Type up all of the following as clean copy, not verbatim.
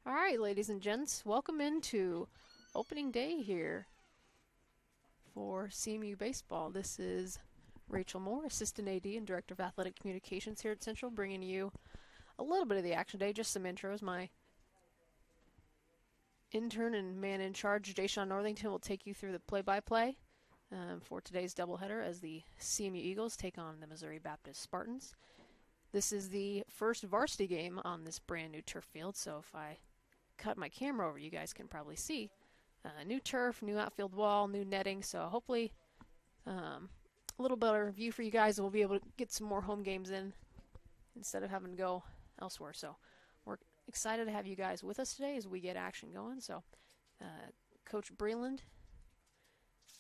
All right, ladies and gents, welcome into opening day here for CMU Baseball. This is Rachel Moore, Assistant AD and Director of Athletic Communications here at Central, bringing you a little bit of the action day, just some intros. My intern and man in charge, Jayshawn Northington, will take you through the play-by-play for today's doubleheader as the CMU Eagles take on the Missouri Baptist Spartans. This is the first varsity game on this brand new turf field, so if I cut my camera over, you guys can probably see. New turf, new outfield wall, new netting, so hopefully a little better view for you guys, and we'll be able to get some more home games in instead of having to go elsewhere. So we're excited to have you guys with us today as we get action going. So Coach Breland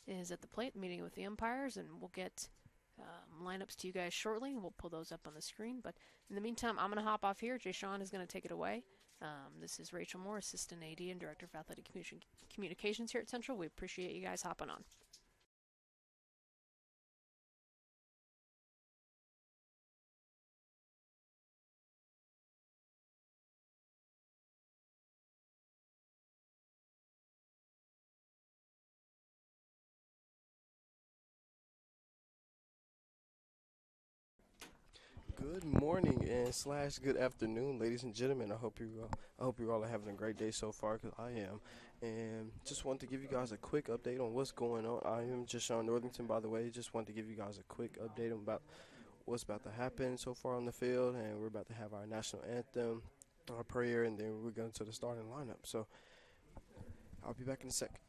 is at the plate meeting with the umpires, and we'll get lineups to you guys shortly. We'll pull those up on the screen, but in the meantime, I'm going to hop off here. Jayshawn is going to take it away. This is Rachel Moore, Assistant AD and Director of Athletic Communications here at Central. We appreciate you guys hopping on. Good morning and slash good afternoon, ladies and gentlemen. I hope you all are having a great day so far, because I am. And just want to give you guys a quick update on what's going on. I am Jayshawn Northington, by the way. Just want to give you guys a quick update about what's about to happen so far on the field, and we're about to have our national anthem, our prayer, and then we're going to the starting lineup. So I'll be back in a sec.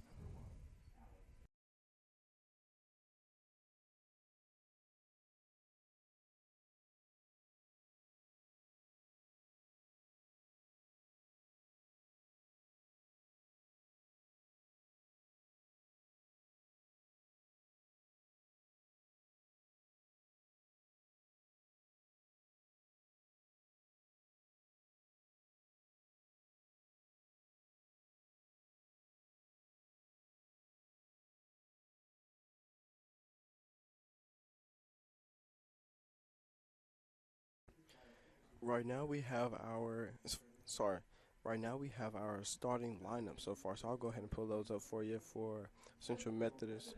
Right now we have our sorry. Right now we have our starting lineup so far. So I'll go ahead and pull those up for you for Central Methodist.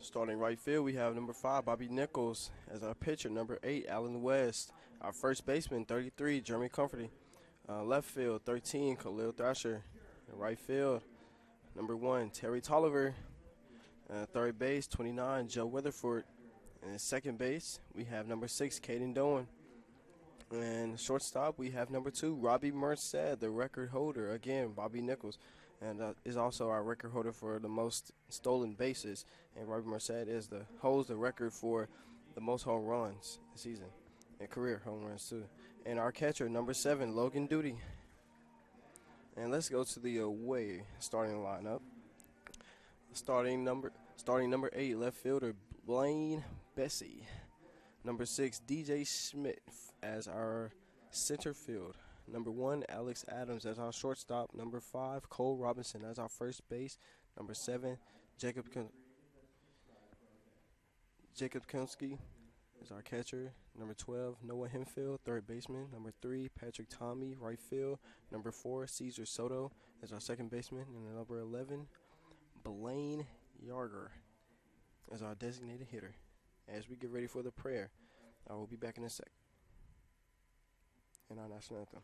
Starting right field, we have number 5, Bobby Nichols, as our pitcher. Number 8, Allen West. Our first baseman, 33, Jeremy Comforty. Left field, 13, Khalil Thrasher. And right field, number 1, Terry Tolliver. Third base, 29, Joe Weatherford. And second base, we have number 6, Caden Doan. And shortstop, we have number 2, Robbie Merced, the record holder. Again, Bobby Nichols, and is also our record holder for the most stolen bases. And Robbie Merced holds the record for the most home runs this season, and career home runs too. And our catcher, number 7, Logan Duty. And let's go to the away starting lineup. Starting number 8, left fielder Blaine Bessie. Number 6, DJ Schmidt as our center field. Number 1, Alex Adams as our shortstop. Number 5, Cole Robinson as our first base. Number 7, Jacob Konsky is our catcher. Number 12, Noah Hempfield, third baseman. Number 3, Patrick Tommy, right field. Number 4, Cesar Soto as our second baseman. And number 11, Blaine Yarger as our designated hitter. As we get ready for the prayer, I will be back in a sec. And our national anthem.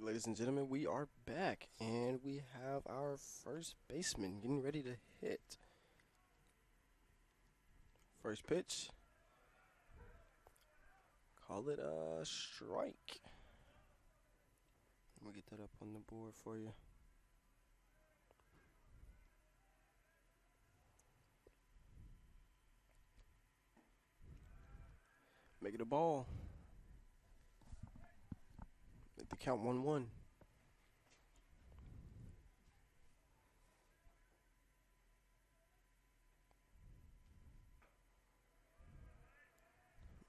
Ladies and gentlemen, we are back, and we have our first baseman getting ready to hit. First pitch. Call it a strike. We'll get that up on the board for you. Make it a ball. Make the count 1-1.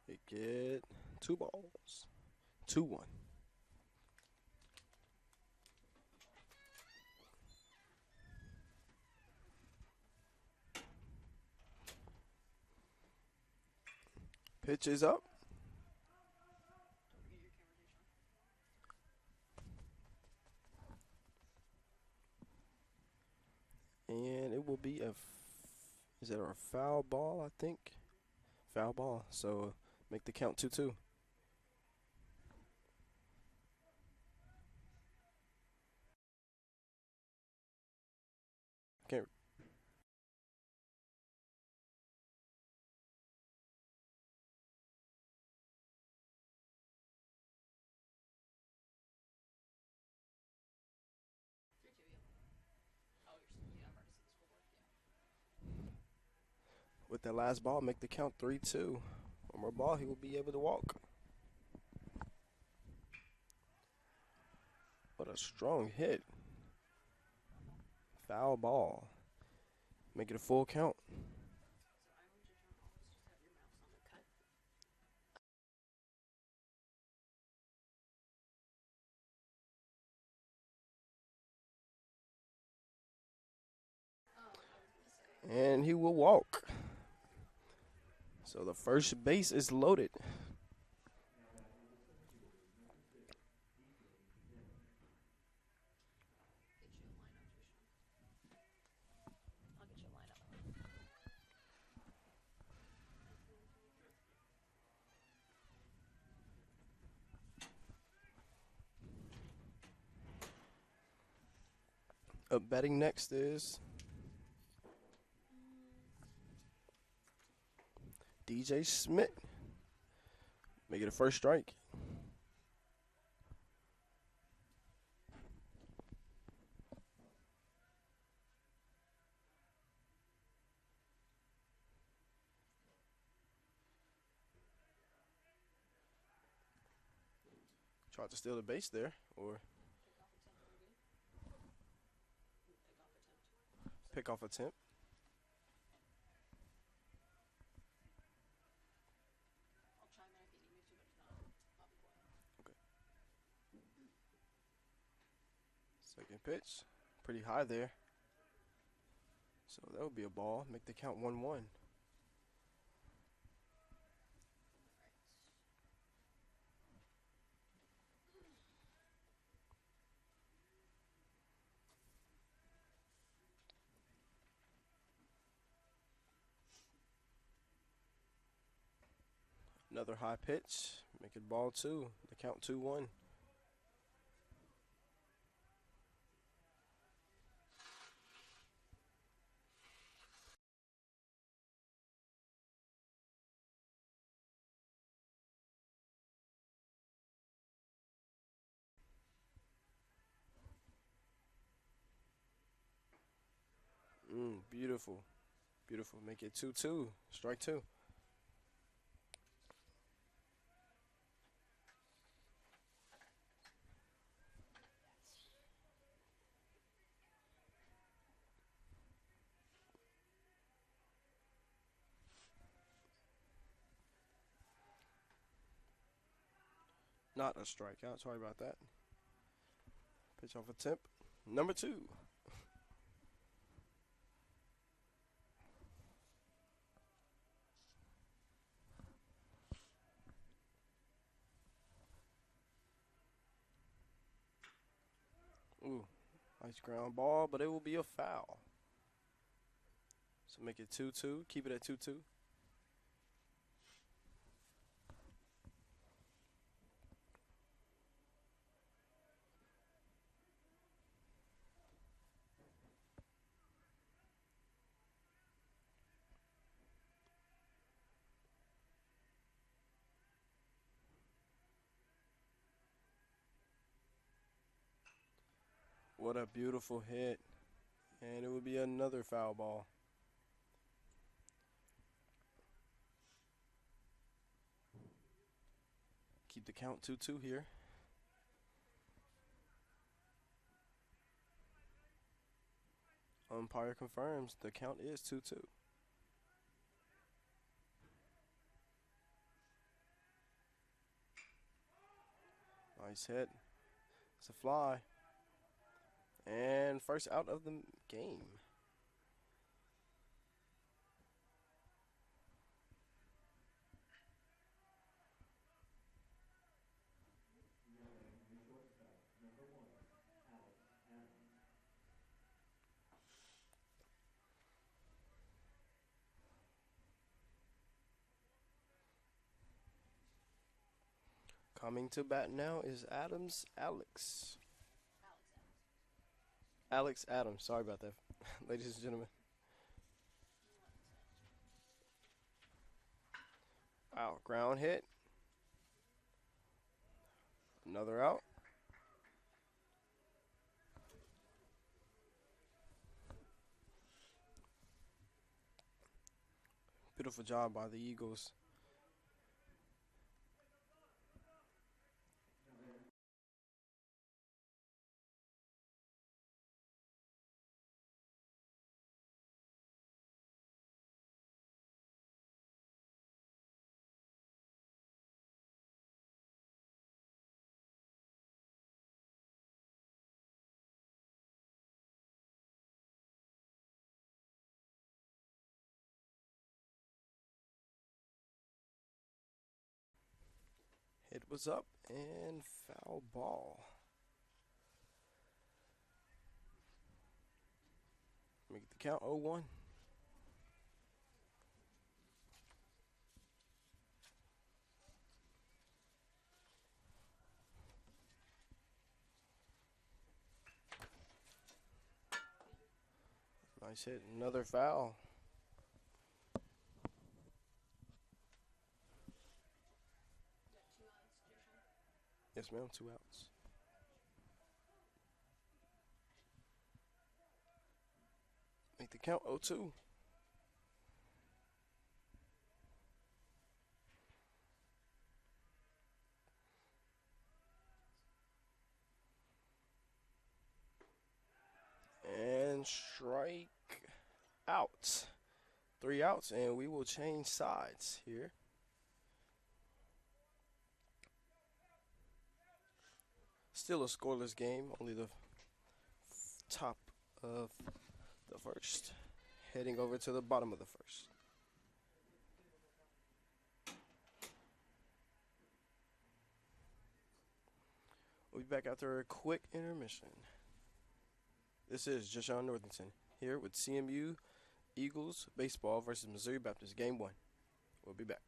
Make it 2 balls. 2-1. Pitch is up. And it will be is it a foul ball, I think? Foul ball. So make the count 2-2. Can't. With that last ball, make the count 3-2. One more ball, he will be able to walk. What a strong hit. Foul ball. Make it a full count. And he will walk. So the first base is loaded. Up batting next is DJ Smith. Make it a first strike. Tried to steal the base there, or pick off attempt. Okay. Second pitch, pretty high there. So that would be a ball. Make the count 1-1. Another high pitch. Make it ball 2. The count 2-1. Beautiful. Beautiful. Make it 2-2. Strike 2. Not a strikeout. Sorry about that. Pitch off attempt. Number 2. Ooh, nice ground ball, but it will be a foul. So make it 2-2. Keep it at 2-2. What a beautiful hit. And it would be another foul ball. Keep the count 2-2 here. Umpire confirms the count is 2-2. Nice hit. It's a fly. And first out of the game. Coming to bat now is Adams Alex. Alex Adams. Sorry about that, ladies and gentlemen. Wow, ground hit. Another out. Beautiful job by the Eagles. It was up and foul ball. Make the count 0-1. Nice hit. Another foul. Yes, ma'am. 2 outs. Make the count 0-2. And strike out. 3 outs, and we will change sides here. Still a scoreless game, only the top of the first, heading over to the bottom of the first. We'll be back after a quick intermission. This is Jashawn Northington here with CMU Eagles baseball versus Missouri Baptist, game 1. We'll be back.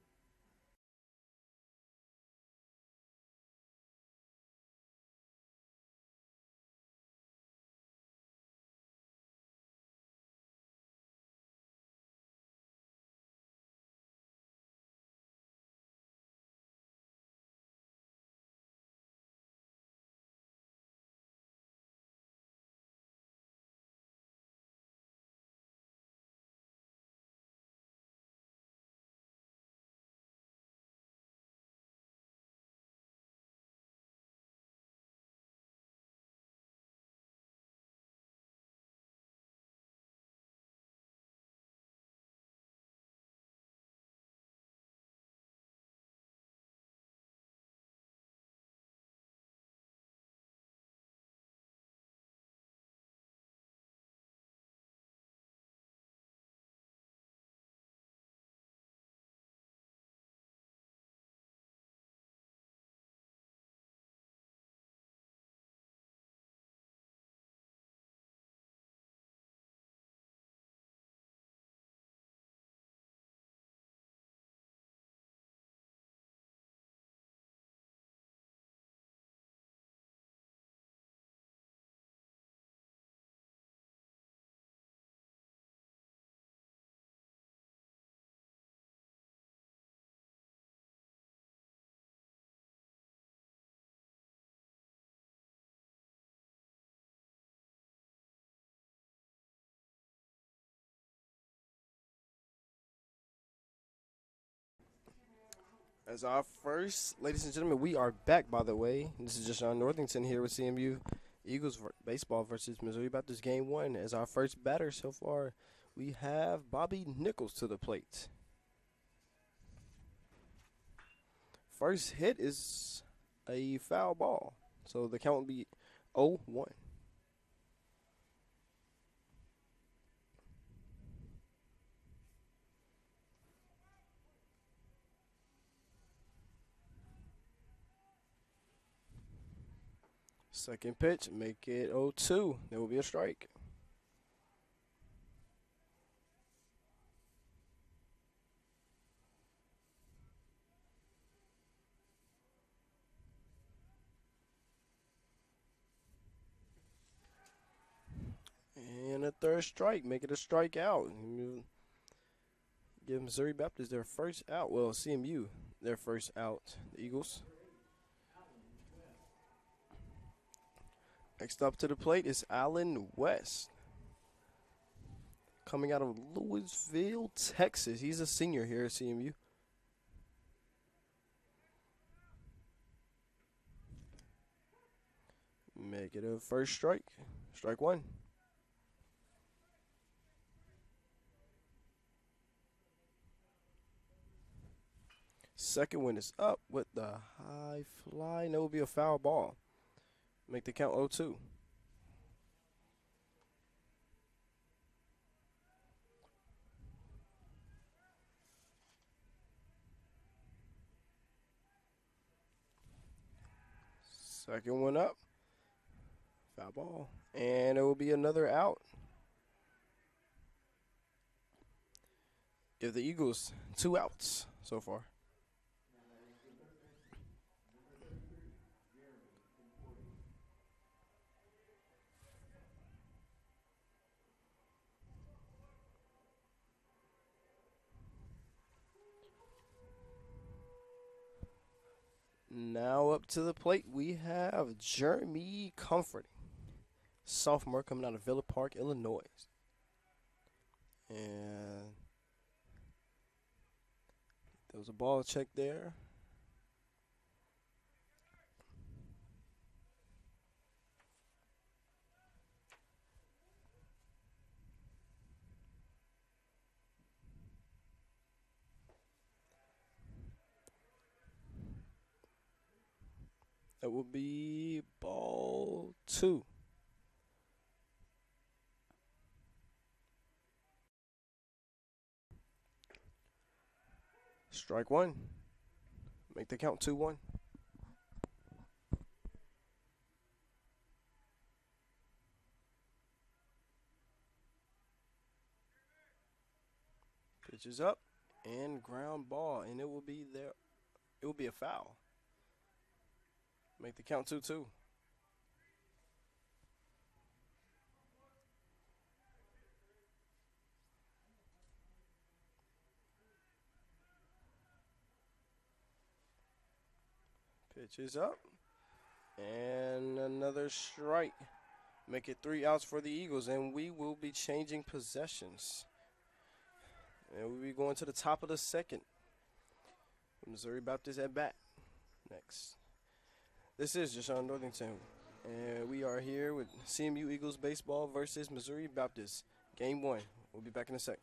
As our first, ladies and gentlemen, we are back, by the way. This is Deshaun Northington here with CMU Eagles baseball versus Missouri Baptist game one. As our first batter so far, we have Bobby Nichols to the plate. First hit is a foul ball, so the count will be 0-1. Second pitch, make it 0-2. There will be a strike. And a third strike, make it a strikeout. Give Missouri Baptist their first out. Well, CMU their first out. The Eagles. Next up to the plate is Allen West. Coming out of Louisville, Texas. He's a senior here at CMU. Make it a first strike. Strike one. Second one is up with the high fly. And it will be a foul ball. Make the count 0-2. Second one up. Foul ball. And it will be another out. Give the Eagles 2 outs so far. Now up to the plate, we have Jeremy Comforting, sophomore coming out of Villa Park, Illinois. And there was a ball check there. That will be ball 2. Strike one. Make the count 2-1. Pitch is up and ground ball, and it will be there. It will be a foul. Make the count 2-2. Pitch is up. And another strike. Make it 3 outs for the Eagles, and we will be changing possessions. And we'll be going to the top of the second. Missouri Baptist at bat next. This is Deshaun Northington, and we are here with CMU Eagles baseball versus Missouri Baptist. Game 1. We'll be back in a sec.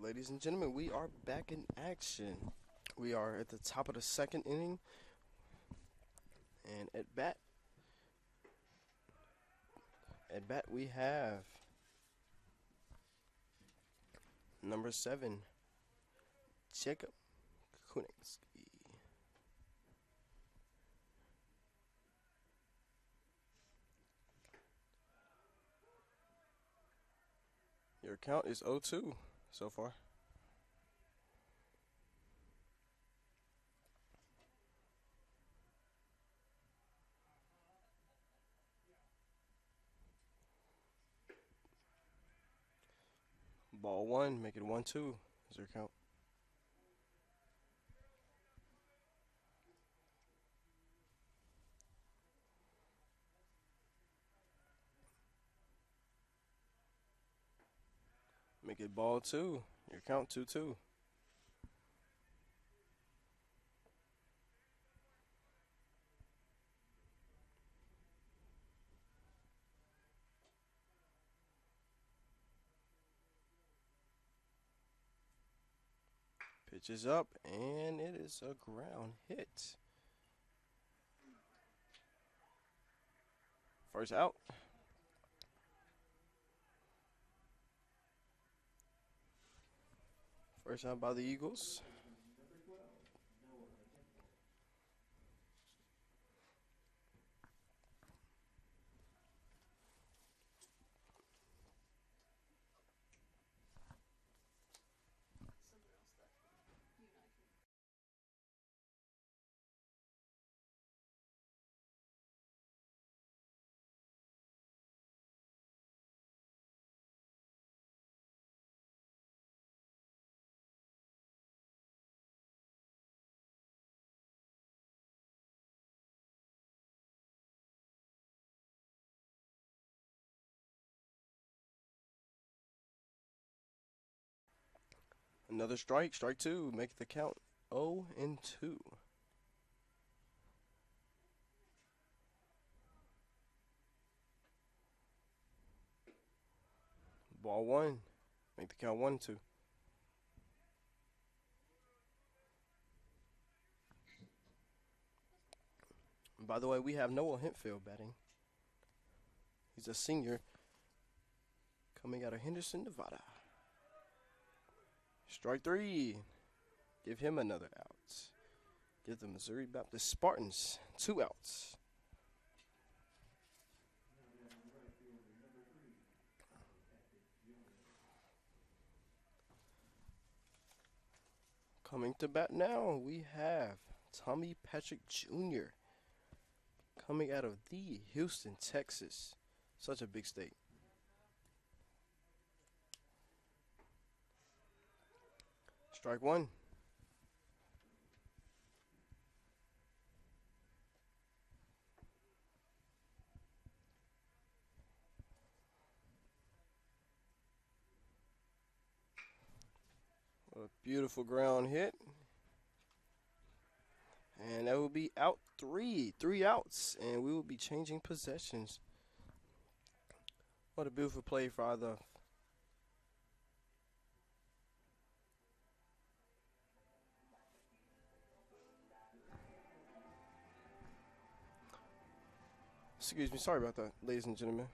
Ladies and gentlemen, we are back in action. We are at the top of the second inning, and at bat we have number 7, Jacob Kunigsky. Your count is 0-2 so far. Ball 1, make it 1-2 is your count. Make it ball 2, your count 2-2. Pitch is up, and it is a ground hit. First out. First out by the Eagles. Another strike, strike 2, make the count 0-2. Ball 1, make the count 1-2. By the way, we have Noah Hempfield batting. He's a senior coming out of Henderson, Nevada. Strike 3. Give him another out. Give the Missouri Baptist Spartans 2 outs. Coming to bat now, we have Tommy Patrick Jr. coming out of the Houston, Texas. Such a big state. Strike 1. What a beautiful ground hit. And that will be out 3. 3 outs, and we will be changing possessions. What a beautiful play for the Excuse me, sorry about that, ladies and gentlemen.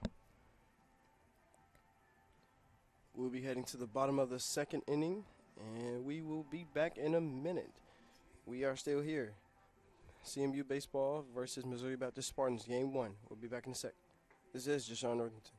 We'll be heading to the bottom of the second inning, and we will be back in a minute. We are still here. CMU baseball versus Missouri Baptist Spartans, game 1. We'll be back in a sec. This is Deshaun Northington.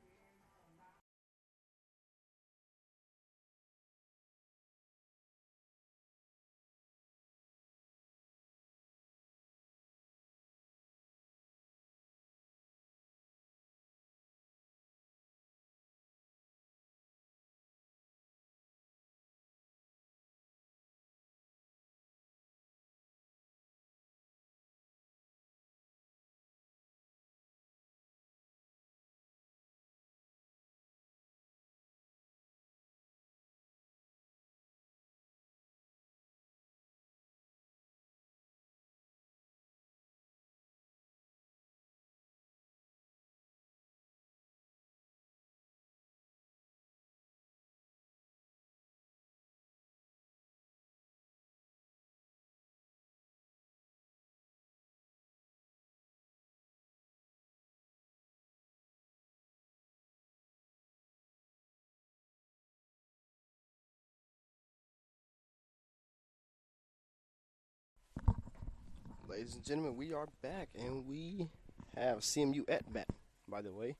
Ladies and gentlemen, we are back, and we have CMU at bat, by the way.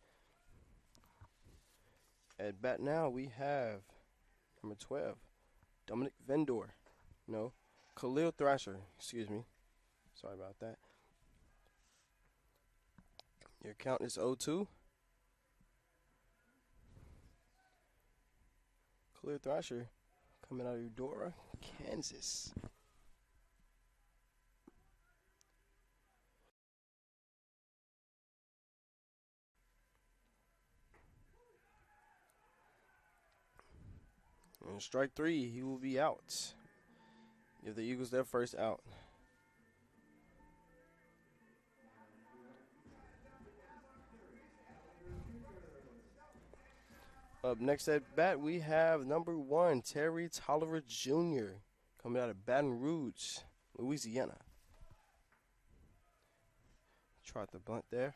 At bat now, we have number 12, Dominic Vendor. No, Khalil Thrasher, excuse me. Sorry about that. Your count is 0-2. Khalil Thrasher coming out of Eudora, Kansas. And strike three, he will be out. Give the Eagles their first out. Up next at bat, we have number 1, Terry Tolliver Jr., coming out of Baton Rouge, Louisiana. Tried the bunt there.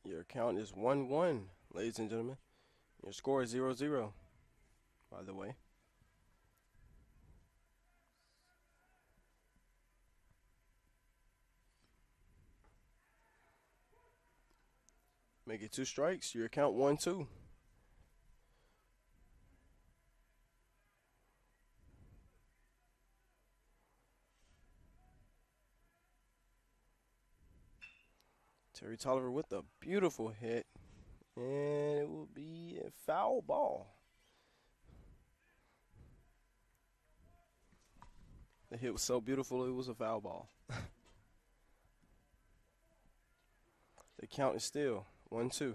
Your count is 1-1, ladies and gentlemen. Your score is 0-0, by the way. Make it 2 strikes. Your count 1-2. Terry Tolliver with a beautiful hit, and it will be a foul ball. The hit was so beautiful, it was a foul ball. The count is still 1-2.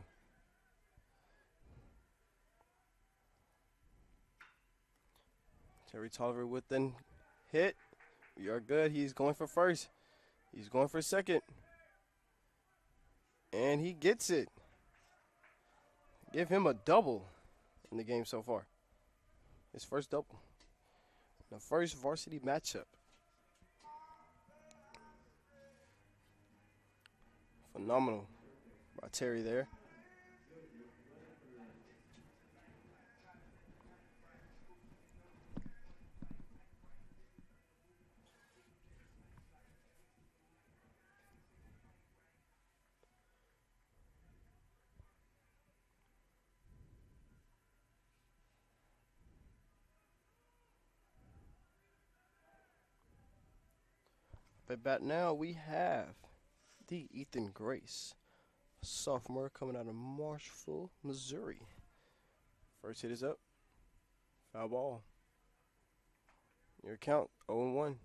Terry Tolliver with the hit. We are good. He's going for first. He's going for second. And he gets it. Give him a double in the game so far. His first double. The first varsity matchup. Phenomenal by Terry there. At bat now, we have the Ethan Grace, sophomore coming out of Marshville, Missouri. First hit is up. Foul ball. Your count 0-1.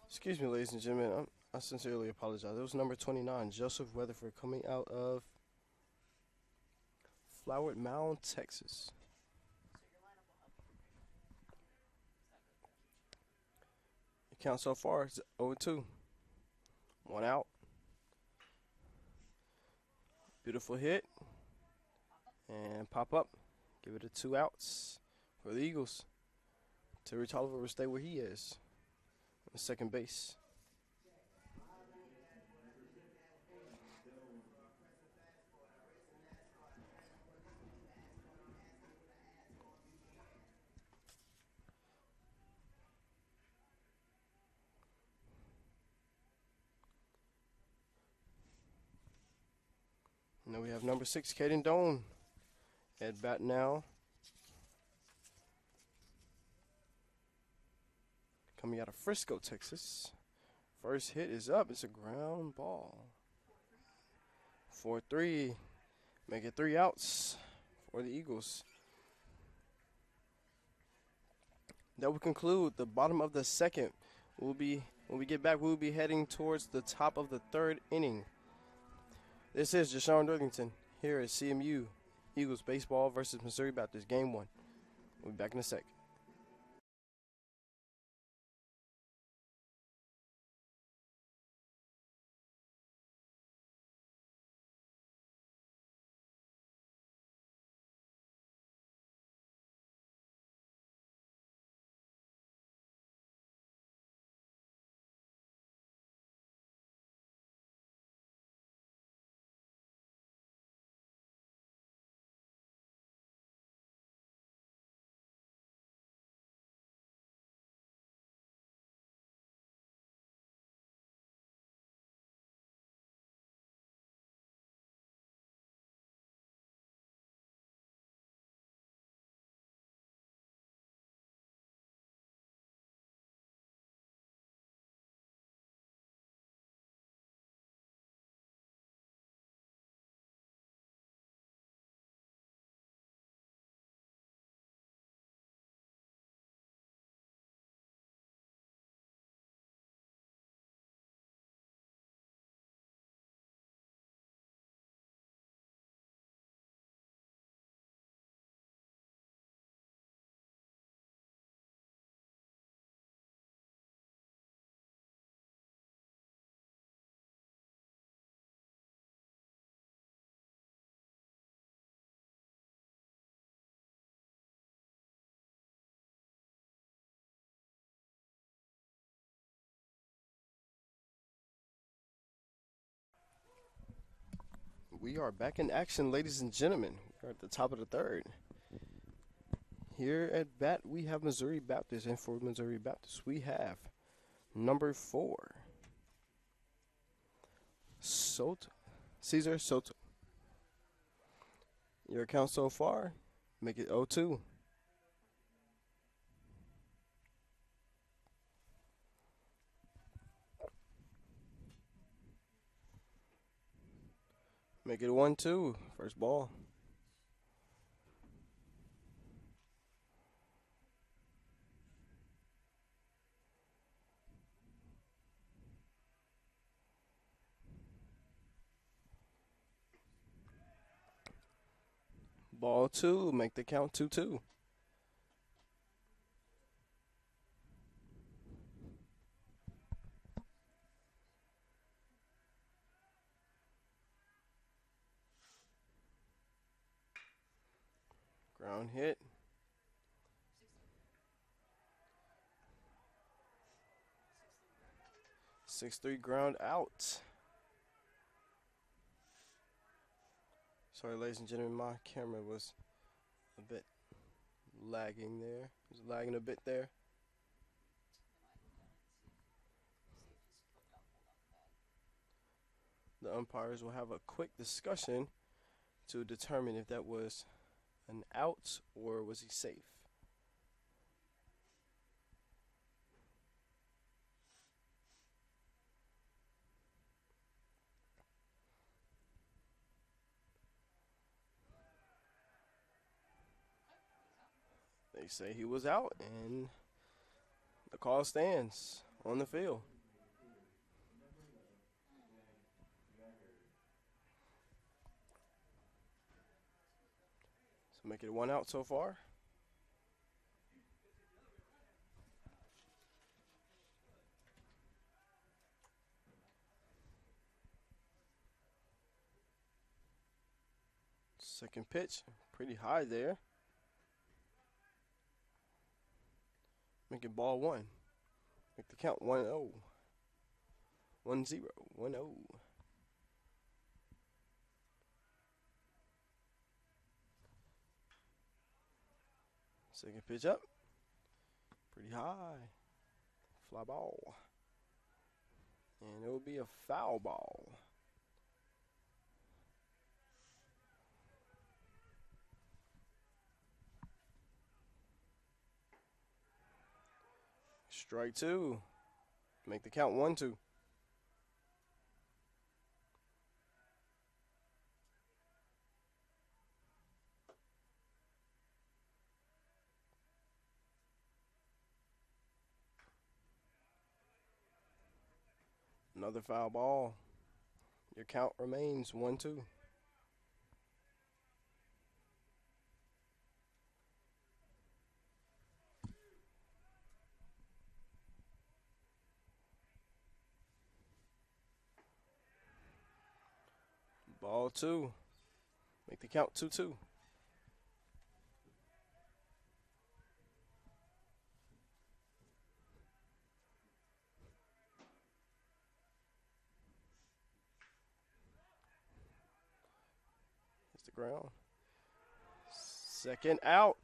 Excuse me, ladies and gentlemen. I sincerely apologize. It was number 29, Joseph Weatherford, coming out of Flowered Mound, Texas. The count so far is 0-2. 1 out. Beautiful hit. And pop up. Give it a 2 outs for the Eagles. Terry Tolliver will stay where he is. Second base. Now we have number 6, Caden Doan, at bat now. Coming out of Frisco, Texas. First hit is up. It's a ground ball. 4-3. Make it 3 outs for the Eagles. That will conclude the bottom of the second. We'll When we get back, we'll be heading towards the top of the third inning. This is Deshaun Worthington here at CMU Eagles Baseball versus Missouri Baptist, Game 1. We'll be back in a sec. We are back in action, ladies and gentlemen. We're at the top of the third. Here at bat, we have Missouri Baptist, and for Missouri Baptist, we have number 4, Cesar Soto. Your count so far, make it 0-2. Make it 1-2, first ball. Ball 2, make the count 2-2. Ground hit. 6-3 ground out. Sorry, ladies and gentlemen, my camera was a bit lagging there. It was lagging a bit there. The umpires will have a quick discussion to determine if that was an out or was he safe. They say he was out, and the call stands on the field. So make it 1 out so far. Second pitch, pretty high there. Make it ball 1. Make the count 1-0. 1-0, 1-0. Second pitch up. Pretty high. Fly ball. And it will be a foul ball. Strike 2. Make the count 1-2. Another foul ball. Your count remains 1-2. Ball 2. Make the count 2-2. Hits the ground. Second out.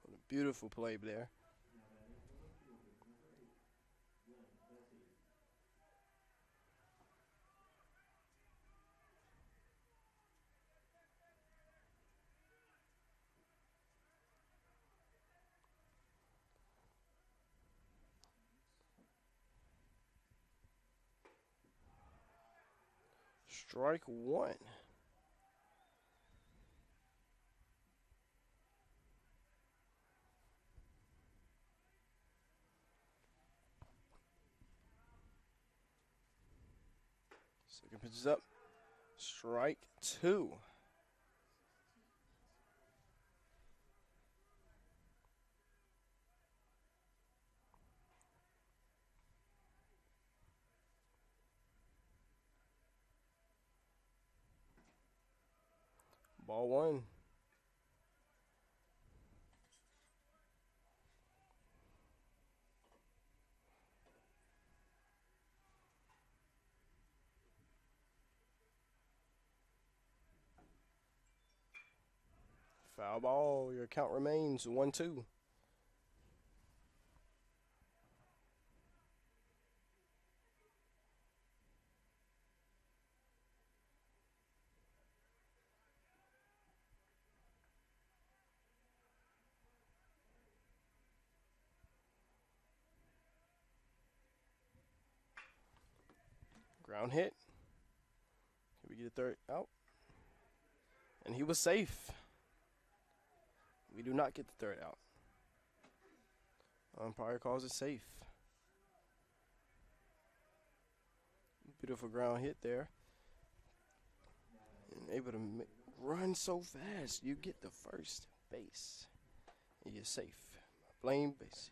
What a beautiful play there. Strike 1. Second pitch is up. Strike 2. Ball 1. Foul ball. Your count remains 1-2. Ground hit. Can we get a third out? And he was safe. We do not get the third out. Umpire calls it safe. Beautiful ground hit there. And able to run so fast, you get the first base. And you're safe. Blame base.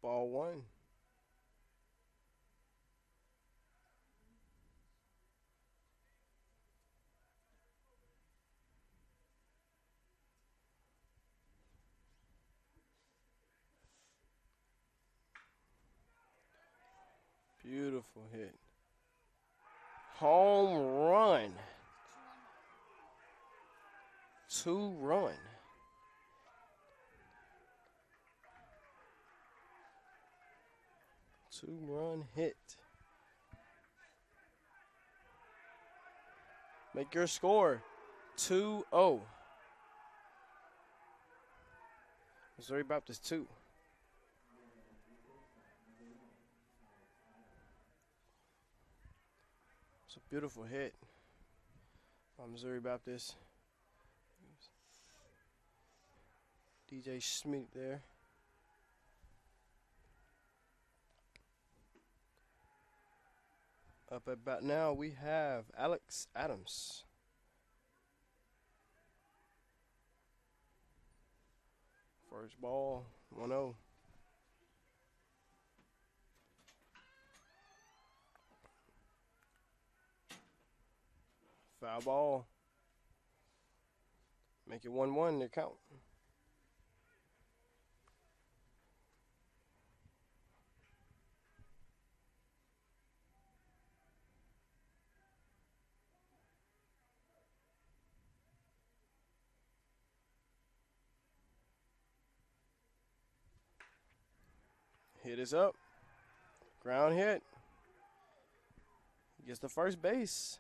Ball 1. Beautiful hit. Home run. 2-run. Two-run hit. Make your score 2-0. Missouri Baptist 2. It's a beautiful hit by Missouri Baptist. DJ Schmidt there. Up at bat now, we have Alex Adams. First ball, 1-0. Foul ball. Make it 1-1 to count. Hit is up. Ground hit. Gets the first base.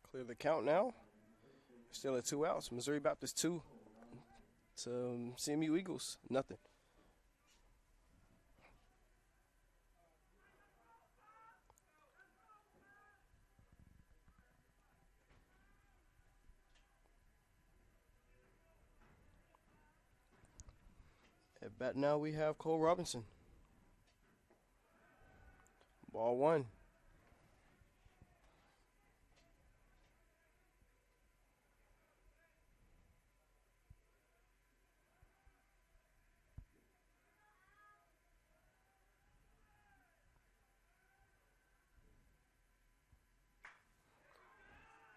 Clear the count now. Still at 2 outs. Missouri Baptist 2 to CMU Eagles, nothing. At bat now we have Cole Robinson. Ball 1.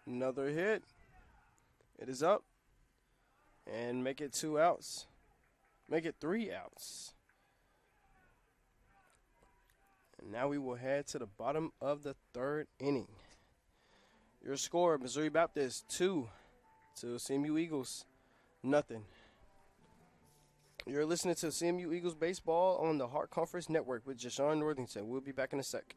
Another hit. It is up. And make it 2 outs. Make it 3 outs. And now we will head to the bottom of the 3rd inning. Your score, Missouri Baptist 2 to CMU Eagles, nothing. You're listening to CMU Eagles Baseball on the Hart Conference Network with Jashawn Northington. We'll be back in a sec.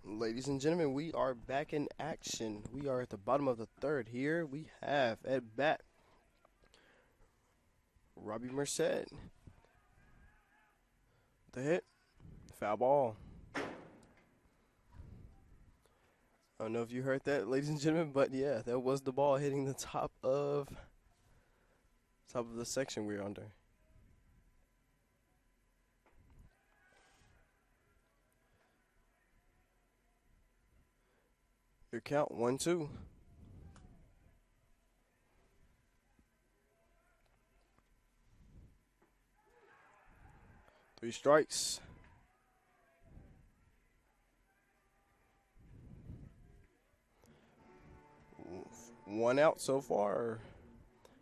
Ladies and gentlemen, we are back in action. We are at the bottom of the 3rd. Here we have at bat Robbie Merced. The hit, foul ball. I don't know if you heard that, ladies and gentlemen, but yeah, that was the ball hitting the top of the section we're under. Your count 1-2. 3 strikes. One out so far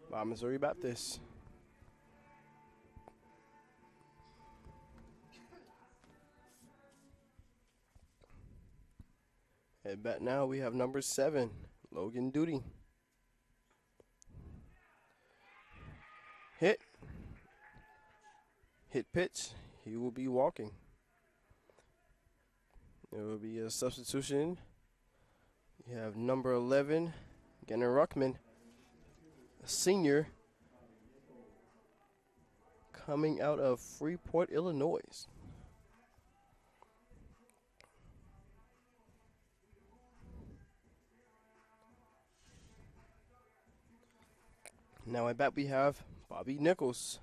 by Missouri Baptist. At bat now we have number 7, Logan Duty. Hit. Hit pitch. He will be walking. There will be a substitution. You have number 11, Gannon Ruckman, a senior, coming out of Freeport, Illinois. Now at bat we have Bobby Nichols.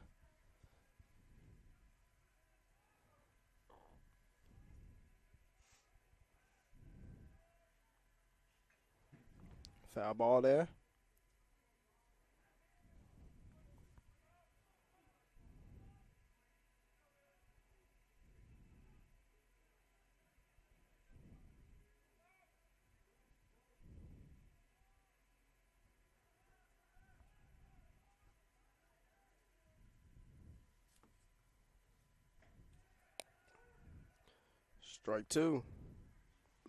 Foul ball there. Strike two.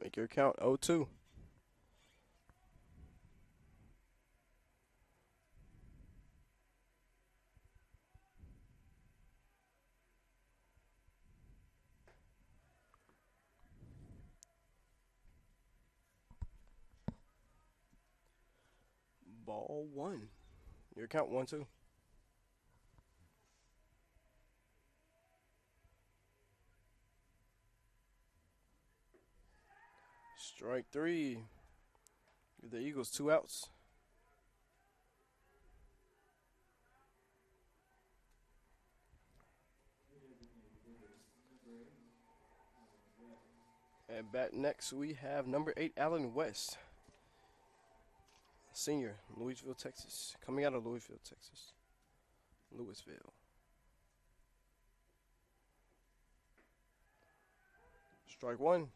Make your count 0-2. Ball one. Your count 1-2. Strike three. Give the Eagles 2 outs. And bat next, we have number 8, Allen West, senior, Louisville, Texas. Coming out of Louisville, Texas. Louisville. Strike one.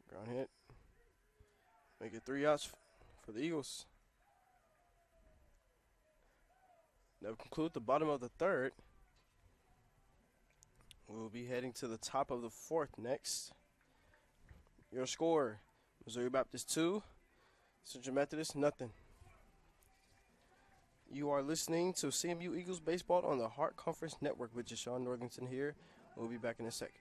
Ground hit. Make it 3 outs for the Eagles. That will conclude the bottom of the third. We'll be heading to the top of the fourth next. Your score, Missouri Baptist 2, Central Methodist nothing. You are listening to CMU Eagles Baseball on the Hart Conference Network with Jashawn Northington here. We'll be back in a sec.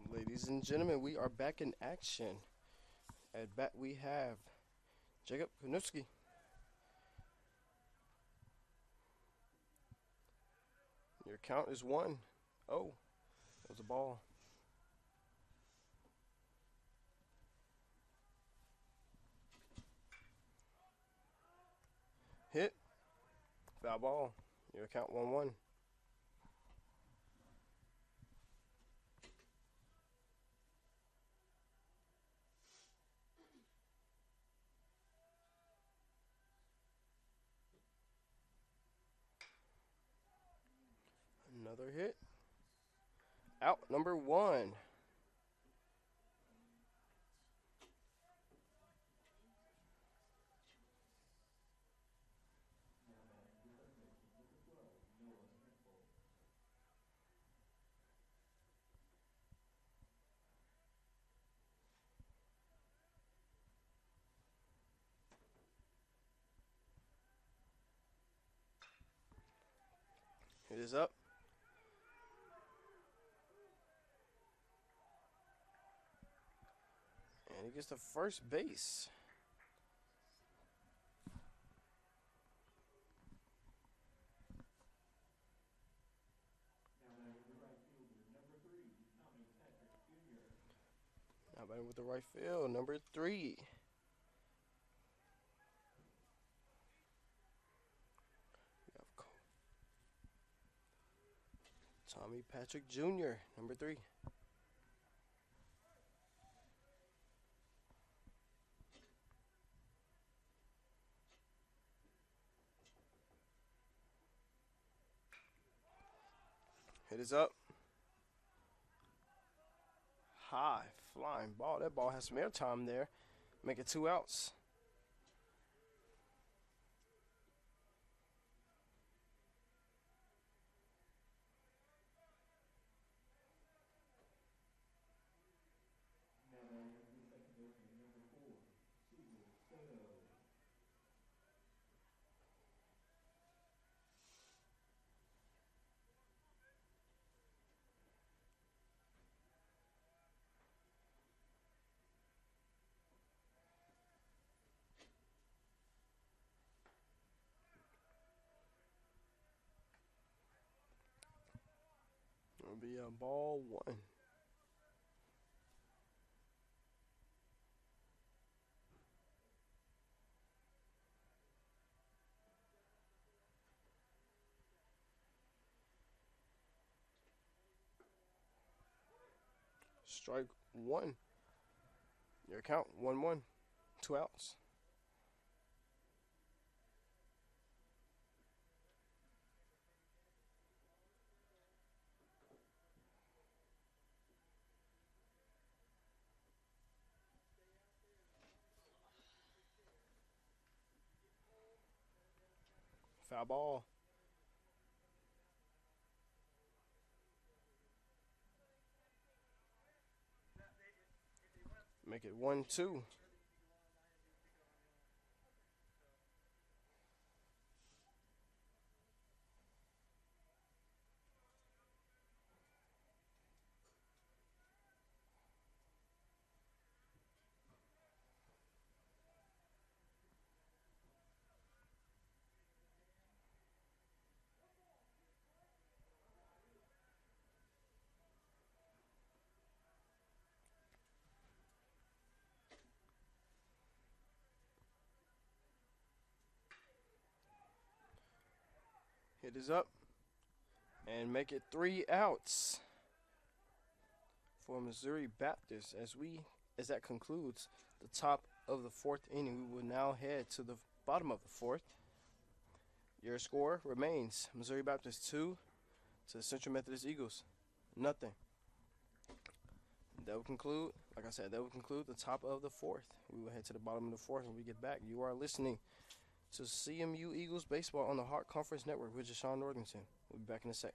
Ladies and gentlemen, we are back in action. At bat we have Jacob Konowski. Your count is 1-0. That was a ball. Hit. Foul ball. Your count 1-1. Another hit. Out number 1. It is up. And he gets to first base. Now batting with the right field, number 3. We have Tommy Patrick Jr., number 3. Hit is up. High flying ball. That ball has some air time there. Make it 2 outs. It'll be a ball 1. Strike 1. Your count 1-1. 2 outs. Foul ball. Make it 1-2. Hit is up. And make it 3 outs for Missouri Baptist. As that concludes the top of the 4th inning, we will now head to the bottom of the 4th. Your score remains Missouri Baptist 2 to Central Methodist Eagles, nothing. That will conclude, like I said, that will conclude the top of the 4th. We will head to the bottom of the 4th when we get back. You are listening to CMU Eagles Baseball on the Hart Conference Network with Jashawn Northington. We'll be back in a sec.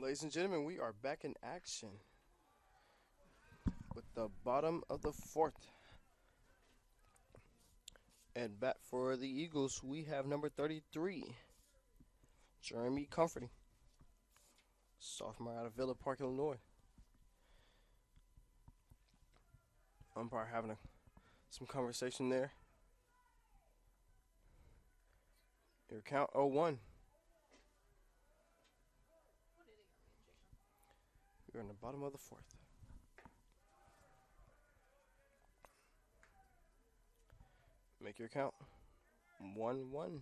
Ladies and gentlemen, we are back in action with the bottom of the 4th. And back for the Eagles, we have number 33, Jeremy Comforting, sophomore out of Villa Park, Illinois. Umpire having some conversation there. Your count 0-1. You're in the bottom of the 4th. Make your count 1-1.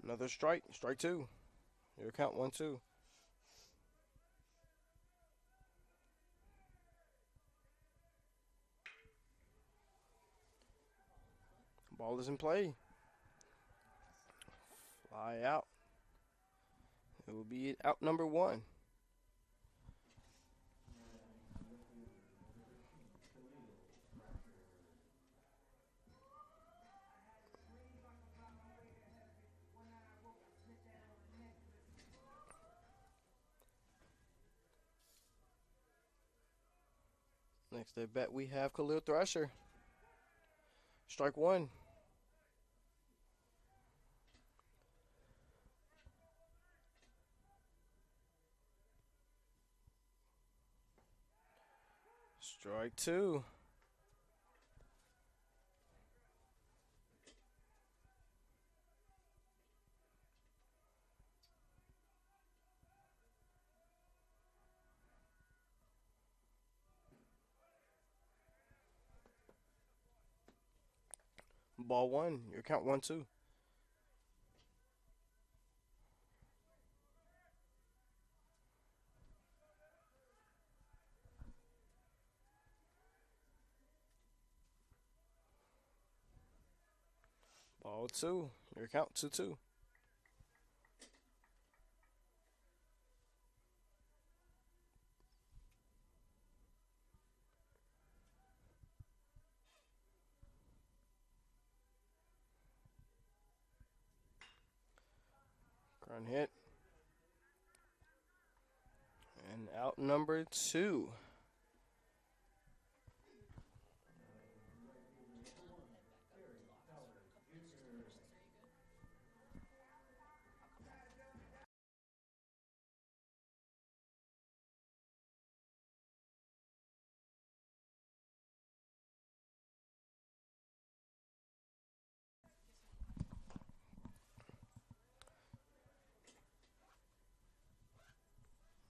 Another strike, strike 2. Your count 1-2. Ball is in play. Fly out. It will be out number 1. Next at bat, we have Khalil Thrasher. Strike 1. Strike 2. Ball 1. Your count 1-2. Ball 2. Your count 2-2. Ground hit. And out number 2.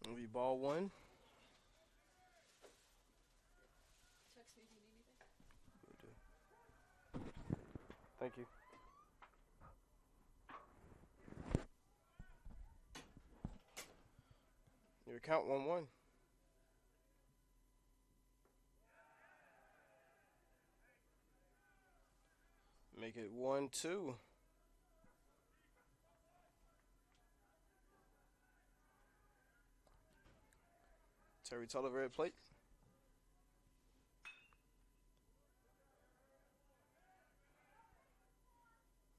It'll be ball 1. Thank you. Your count 1-1. Make it 1-2. Terry Tulliver at plate.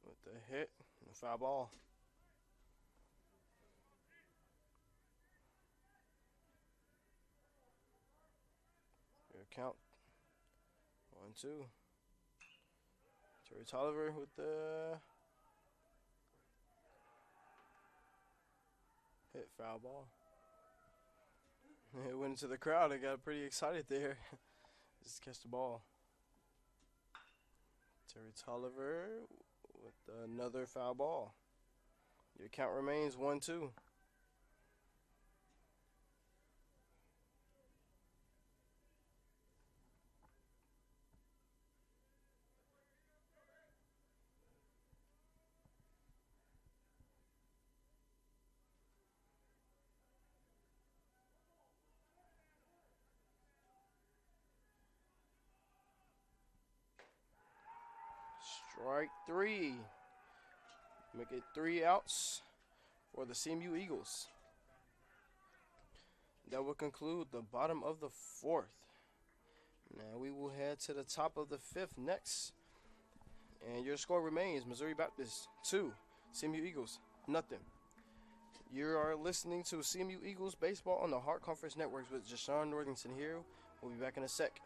With the hit and the foul ball. Your count 1-2. Terry Tolliver with the hit, foul ball. It went into the crowd. It got pretty excited there. Just catch the ball. Terry Tolliver with another foul ball. Your count remains 1-2. Strike 3. Make it 3 outs for the CMU Eagles. That will conclude the bottom of the 4th. Now we will head to the top of the 5th next. And your score remains Missouri Baptist 2, CMU Eagles nothing. You are listening to CMU Eagles baseball on the Hart Conference Networks with Jashawn Northington here. We'll be back in a sec.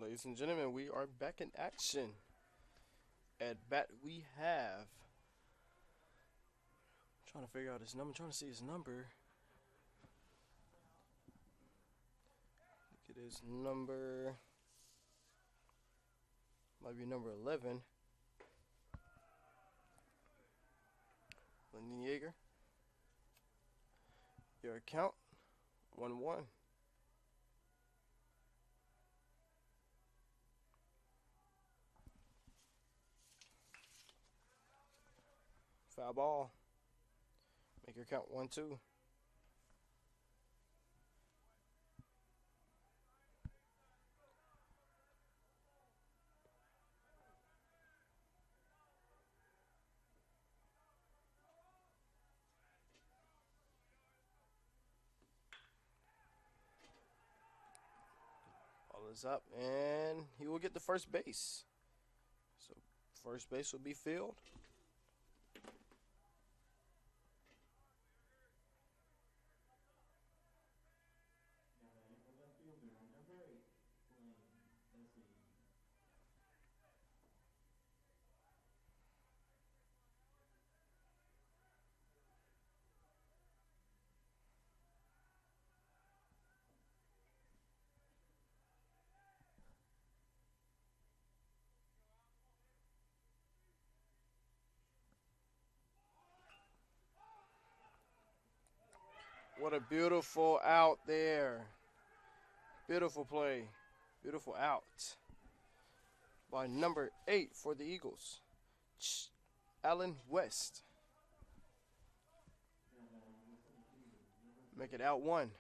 Ladies and gentlemen, we are back in action. At bat, we have. Trying to figure out his number. Trying to see his number. Look at his number. Might be number 11. Lyndon Yeager. Your account 1-1. Foul ball. Make your count 1-2. Ball is up, and he will get the first base. So first base will be filled. What a beautiful out there. Beautiful play. Beautiful out by number 8 for the Eagles, Allen West. Make it out 1.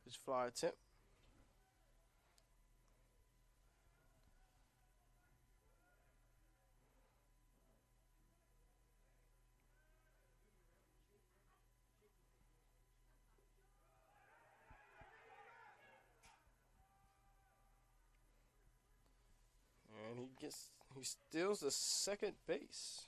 Just fly attempt. And he steals the second base.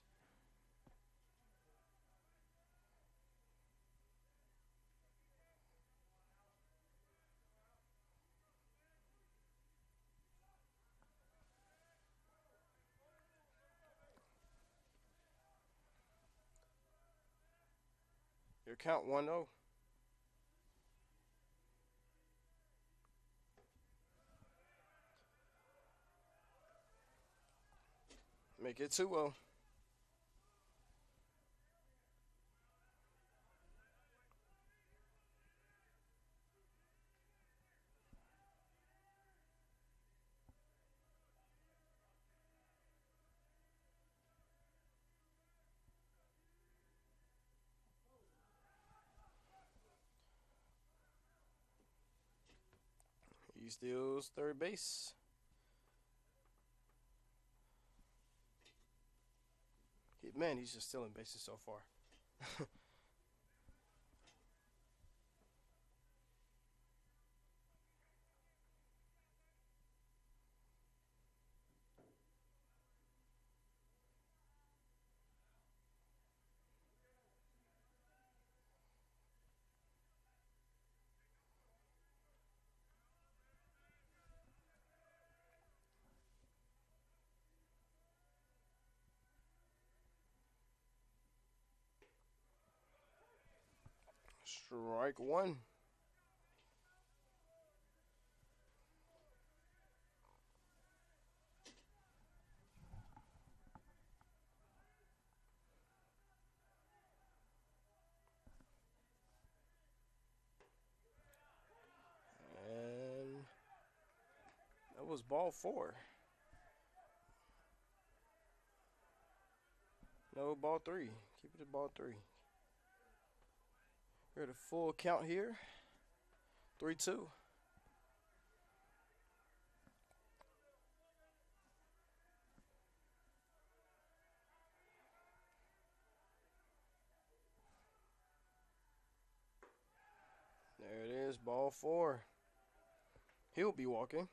Your count 1-0. Make it 2-0. He steals third base. Man, he's just stealing bases so far. Strike 1. And that was ball 4. No, ball 3. Keep it at ball 3. We're at a full count here. 3-2. is ball 4. He'll be walking.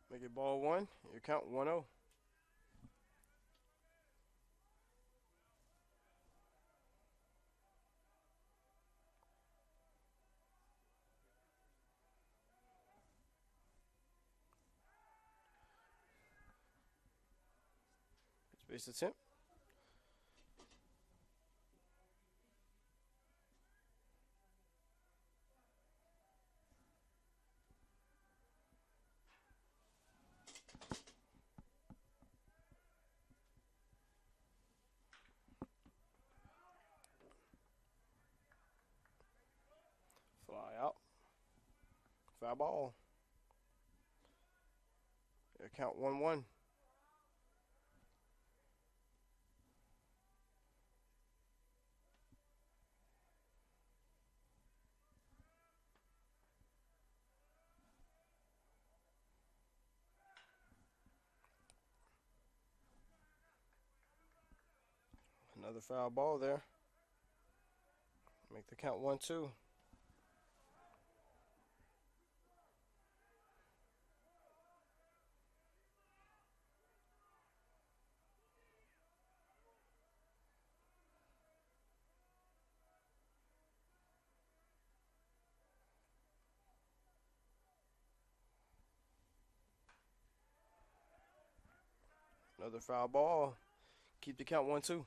Make it ball 1. You count 1-0. Base attempt. Fly out. Foul ball. You count 1-1. Another foul ball there. Make the count 1-2. Another foul ball. Keep the count 1-2.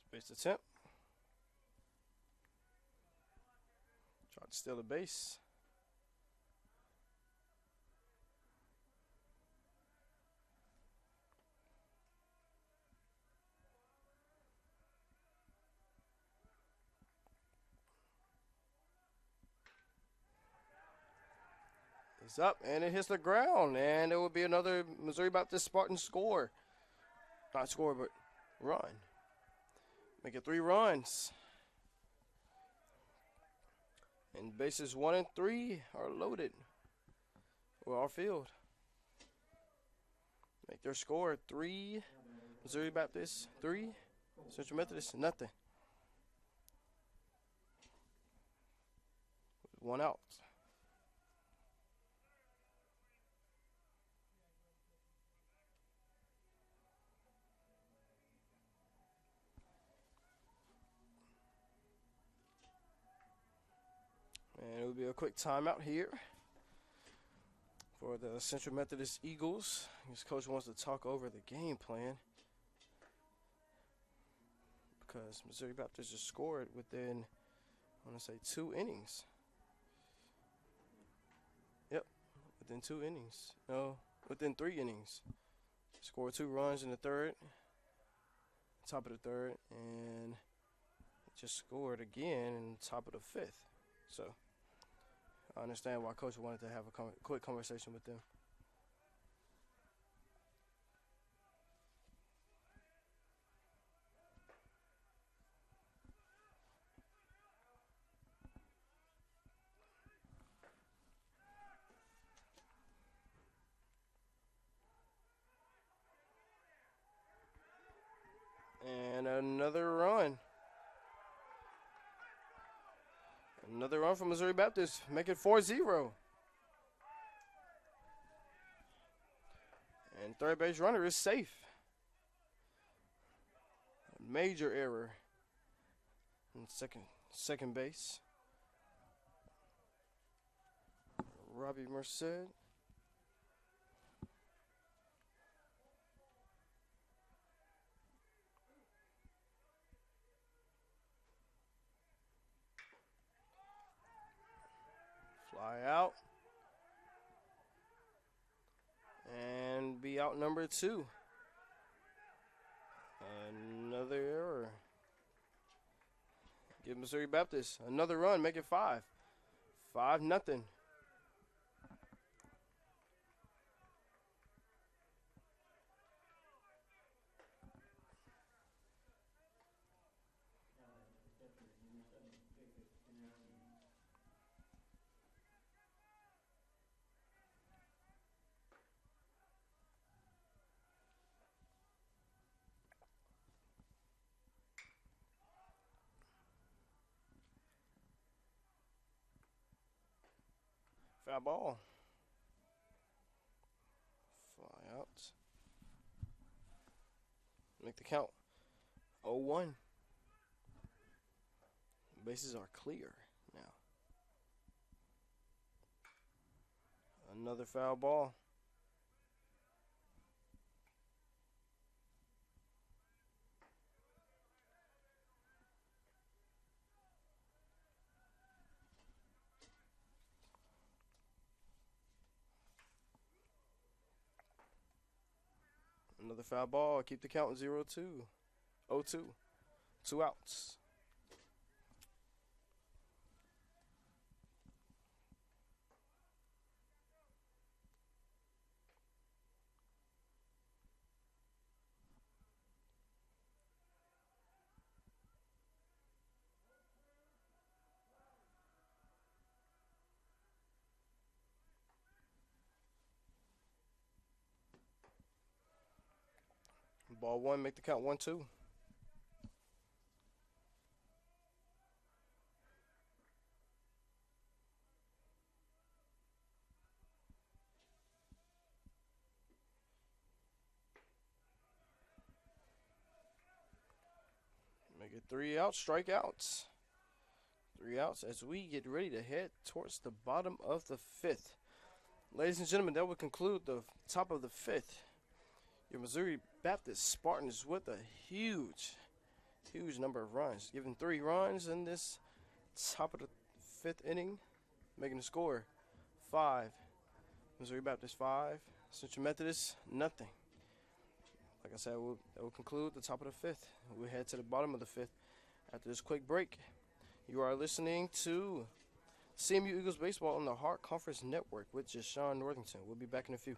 Space attempt. Try to steal the base. It's up, and it hits the ground, and it will be another Missouri Baptist Spartan score. Not score, but run. Make it 3 runs. And bases 1 and 3 are loaded. Well, our field. Make their score 3, Missouri Baptist 3, Central Methodist nothing. 1 out. And it will be a quick timeout here for the Central Methodist Eagles. This coach wants to talk over the game plan because Missouri Baptist just scored within, I want to say, 2 innings. Yep, within 2 innings. No, within 3 innings. Scored 2 runs in the third, top of the third, and just scored again in the top of the 5th. So I understand why Coach wanted to have a quick conversation with them. And another run. Another run from Missouri Baptist. Make it 4-0. And third base runner is safe. A major error in second base. Robbie Merced. Fly out. And be out number 2. Another error. Give Missouri Baptist another run, make it 5. 5-0. Foul ball. Fly out. Make the count 0-1. Bases are clear now. Another foul ball. Another foul ball. Keep the count 0-2. 0-2. 2 outs. Ball 1, make the count 1-2. Make it 3 outs, strikeouts. 3 outs as we get ready to head towards the bottom of the 5th. Ladies and gentlemen, that would conclude the top of the 5th. Your Missouri Baptist Spartans with a huge number of runs. Given 3 runs in this top of the 5th inning, making the score 5. Missouri Baptist 5. Central Methodist, nothing. Like I said, that will conclude the top of the 5th. We'll head to the bottom of the 5th after this quick break. You are listening to CMU Eagles Baseball on the Hart Conference Network with Jashawn Northington. We'll be back in a few.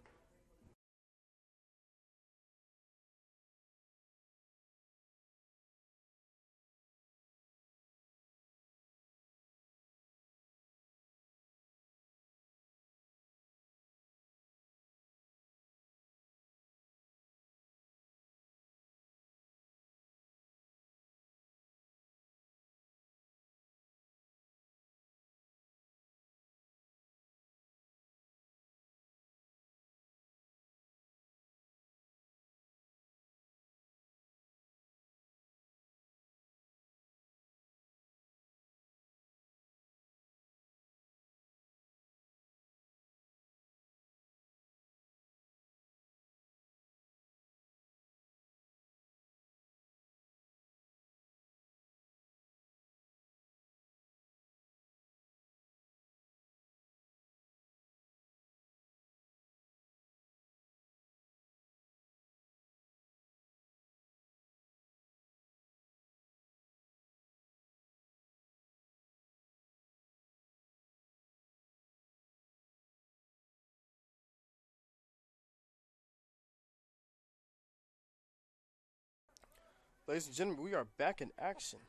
Ladies and gentlemen, we are back in action.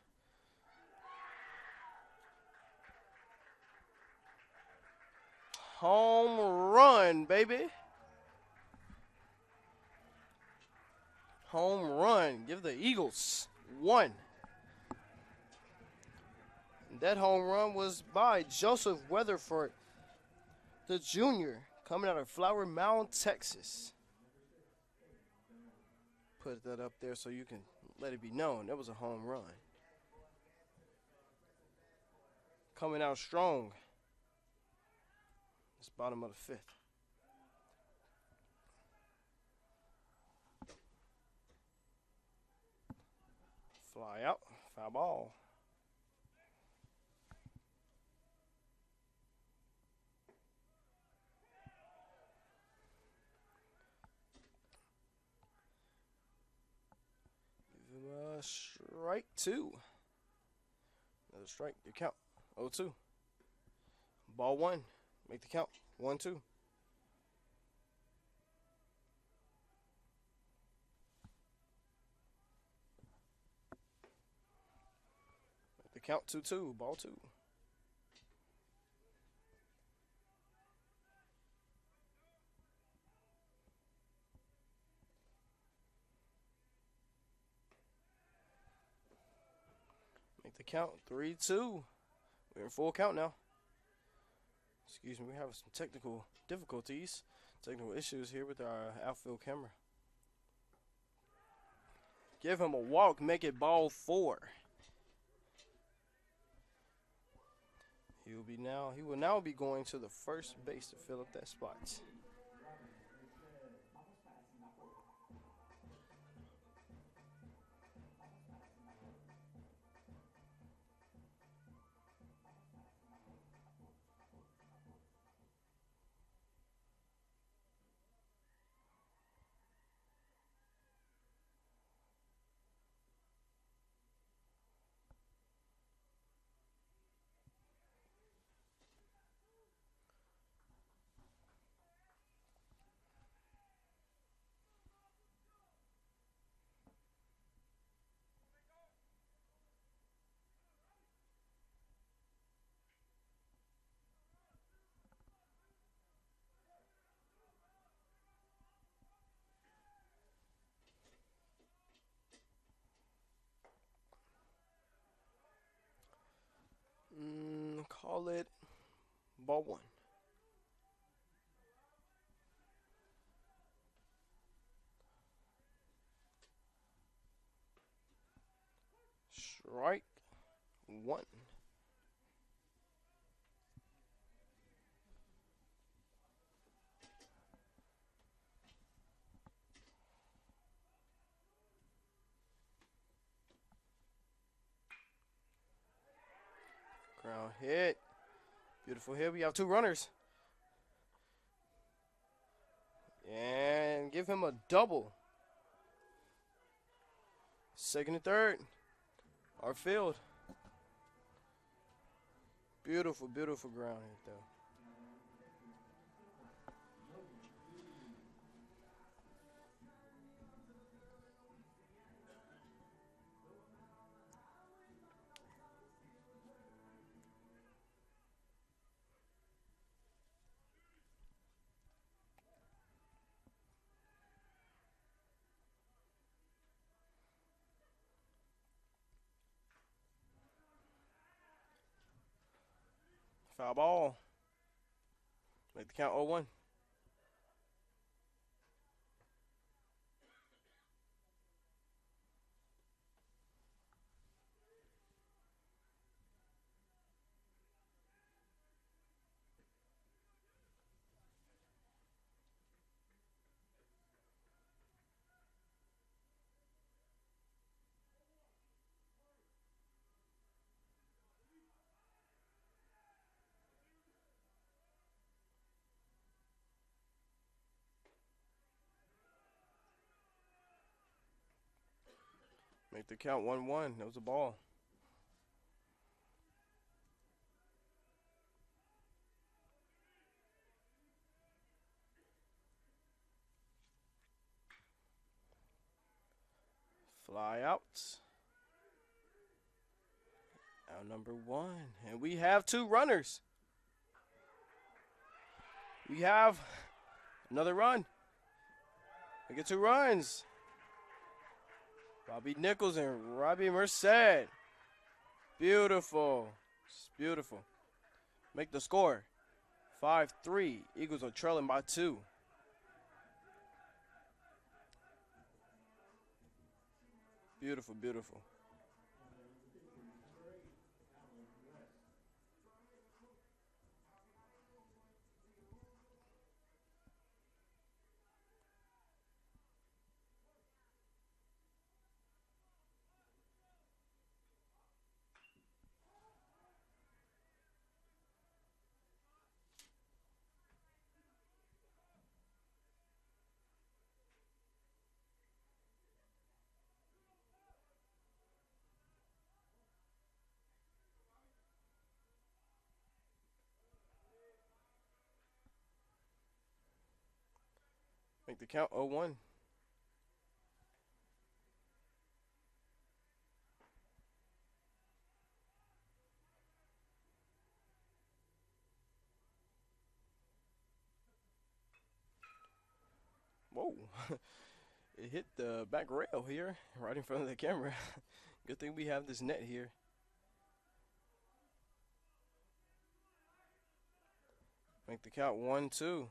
Home run, baby. Home run. Give the Eagles 1. And that home run was by Joseph Weatherford, the junior, coming out of Flower Mound, Texas. Put that up there so you can let it be known. That was a home run. Coming out strong. It's bottom of the 5th. Fly out. Foul ball. Strike two. Another strike. Good count. 0-2. Ball one. Make the count. 1-2. Make the count. 2-2. Ball two. Make the count. 3-2. We're in full count now. Excuse me, we're having some technical difficulties, technical issues here with our outfield camera. Give him a walk, make it ball four. He will now be going to the first base to fill up that spot. Call it ball one. Strike one. Ground hit. Beautiful hit. We have two runners. And give him a double. Second and third. Our field. Beautiful, beautiful ground hit, though. Foul ball. Make the count 0-1. Make the count 1-1. That was a ball. Fly out. Out number one. And we have two runners. We have another run. We get two runs. Bobby Nichols and Robbie Merced. Beautiful. Just beautiful. Make the score 5-3. Eagles are trailing by 2. Beautiful, beautiful. Make the count 0-1. Whoa. It hit the back rail here, right in front of the camera. Good thing we have this net here. Make the count 1-2.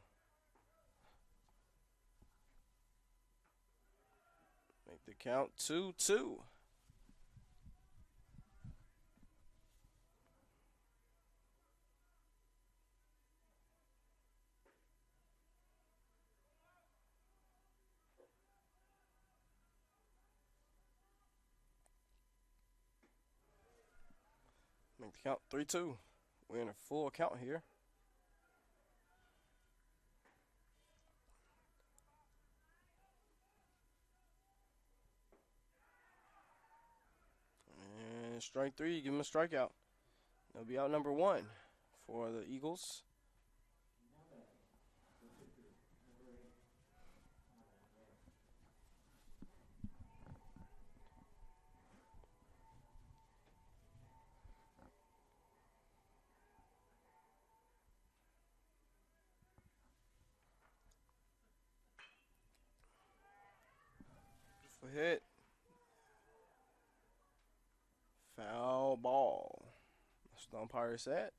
Make the count 2-2. Make the count 3-2. We're in a full count here. And strike 3, give him a strikeout. That'll be out number 1 for the Eagles. Beautiful hit. Foul ball. That's what the umpire said.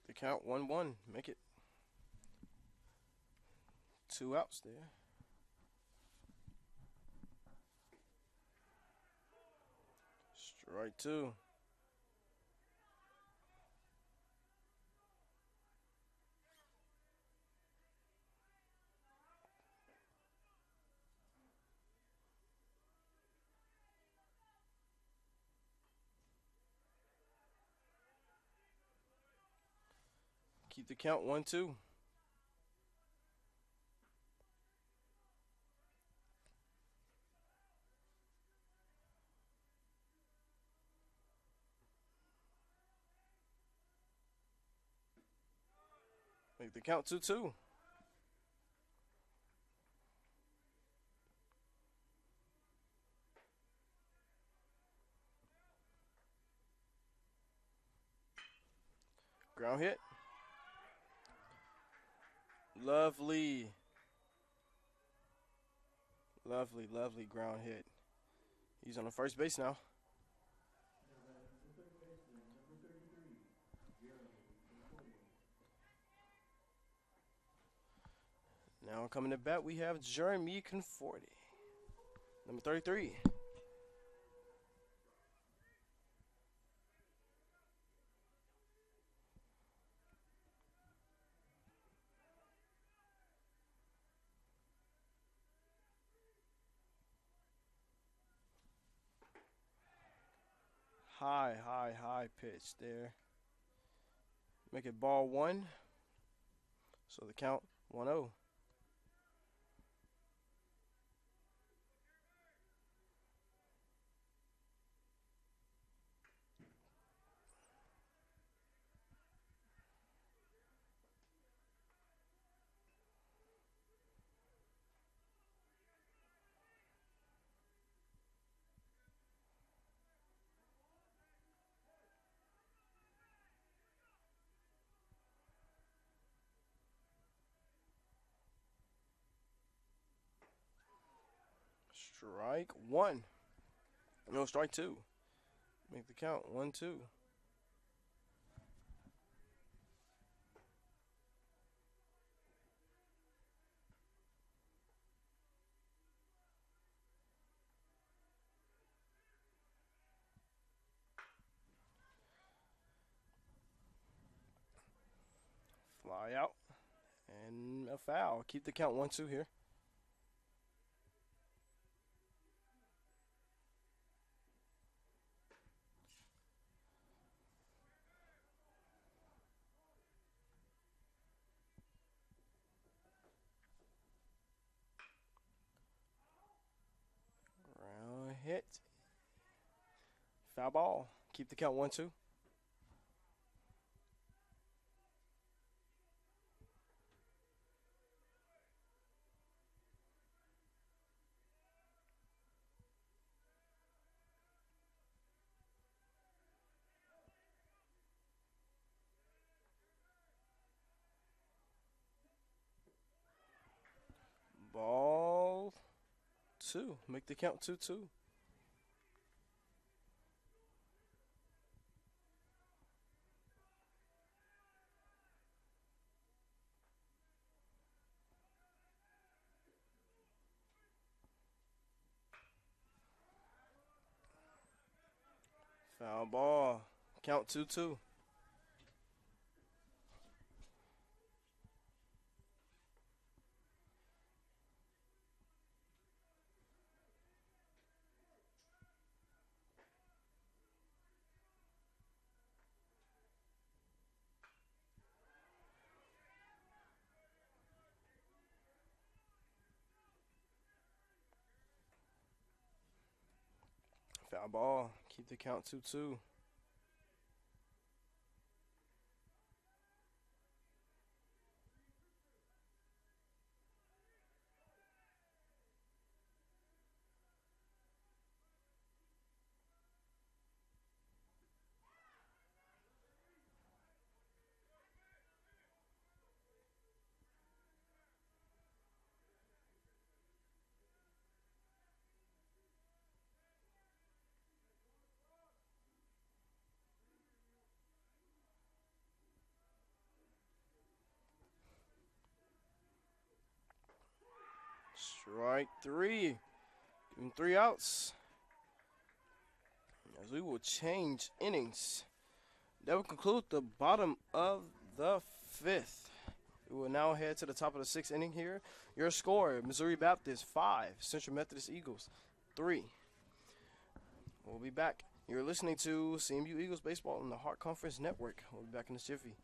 The count 1-1. Make it 2 outs there. Strike 2. Keep the count 1-2. Make the count 2-2. Ground hit. Lovely. Lovely, lovely ground hit. He's on the first base now. Now coming to bat, we have Jeremy Conforti, number 33. High pitch there. Make it ball 1. So the count 1-0. Strike 1. No, strike 2. Make the count 1-2. Fly Fly out. And a foul. Keep the count 1-2 here. Ground hit. Foul ball. Keep the count 1-2. Ball 2. Make the count 2-2. Foul ball. Count 2-2. Foul ball. Keep the count 2-2. Strike 3. Give him 3 outs. As we will change innings. That will conclude the bottom of the 5th. We will now head to the top of the 6th inning here. Your score, Missouri Baptist 5, Central Methodist Eagles 3. We'll be back. You're listening to CMU Eagles Baseball on the Hart Conference Network. We'll be back in a jiffy.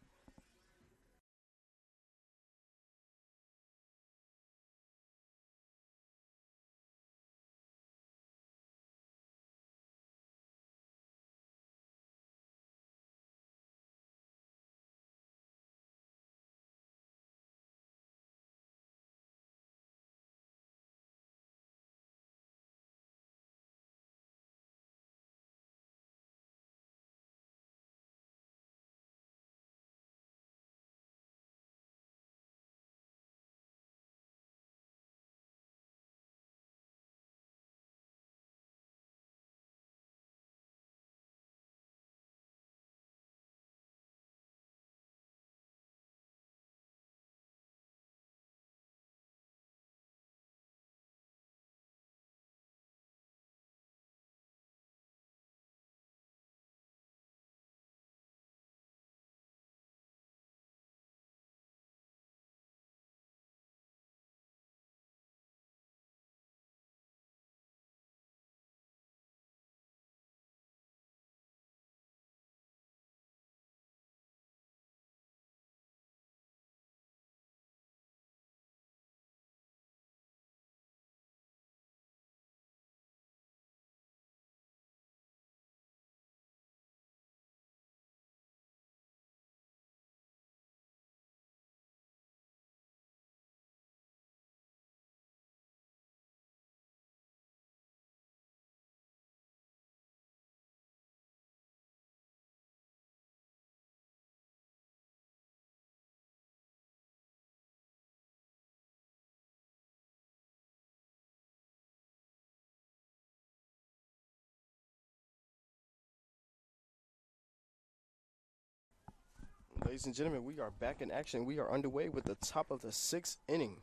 Ladies and gentlemen, we are back in action. We are underway with the top of the 6th inning.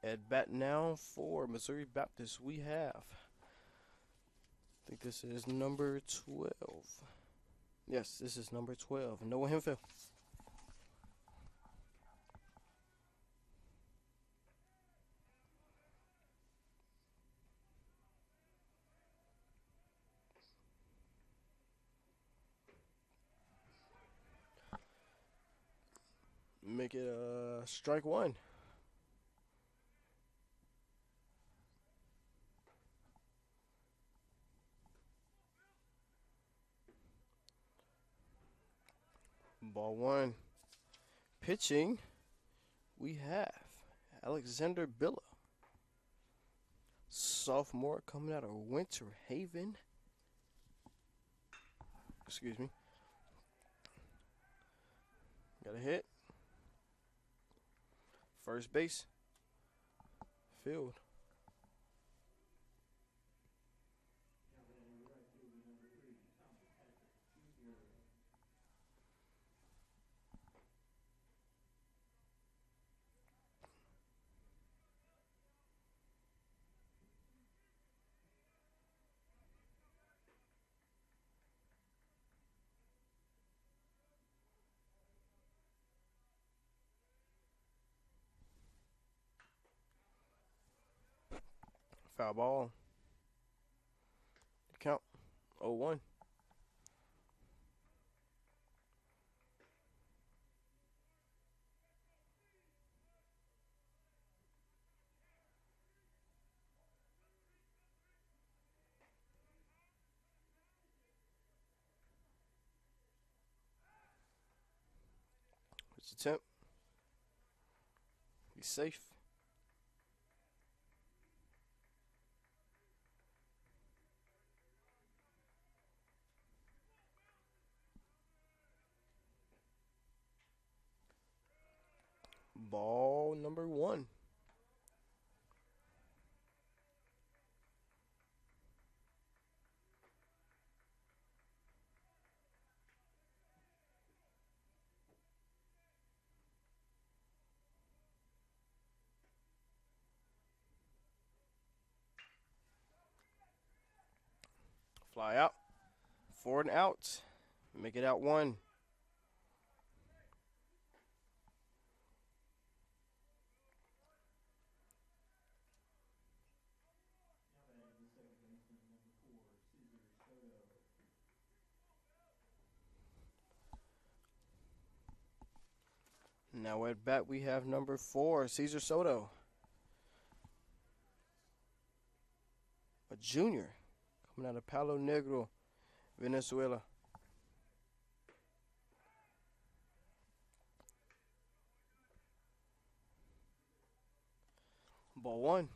At bat now for Missouri Baptist, we have, I think this is number 12. Yes, this is number 12, Noah Hemphill. Make it strike one. Ball one. Pitching, we have Alexander Billa, sophomore coming out of Winter Haven. Excuse me. Got a hit. First base. Field. Foul ball. Count 0-1. It's attempt. He's safe. Ball number one. Fly out. 4 and out. Make it out 1. Now at bat we have number 4, Cesar Soto, a junior coming out of Palo Negro, Venezuela. Ball 1.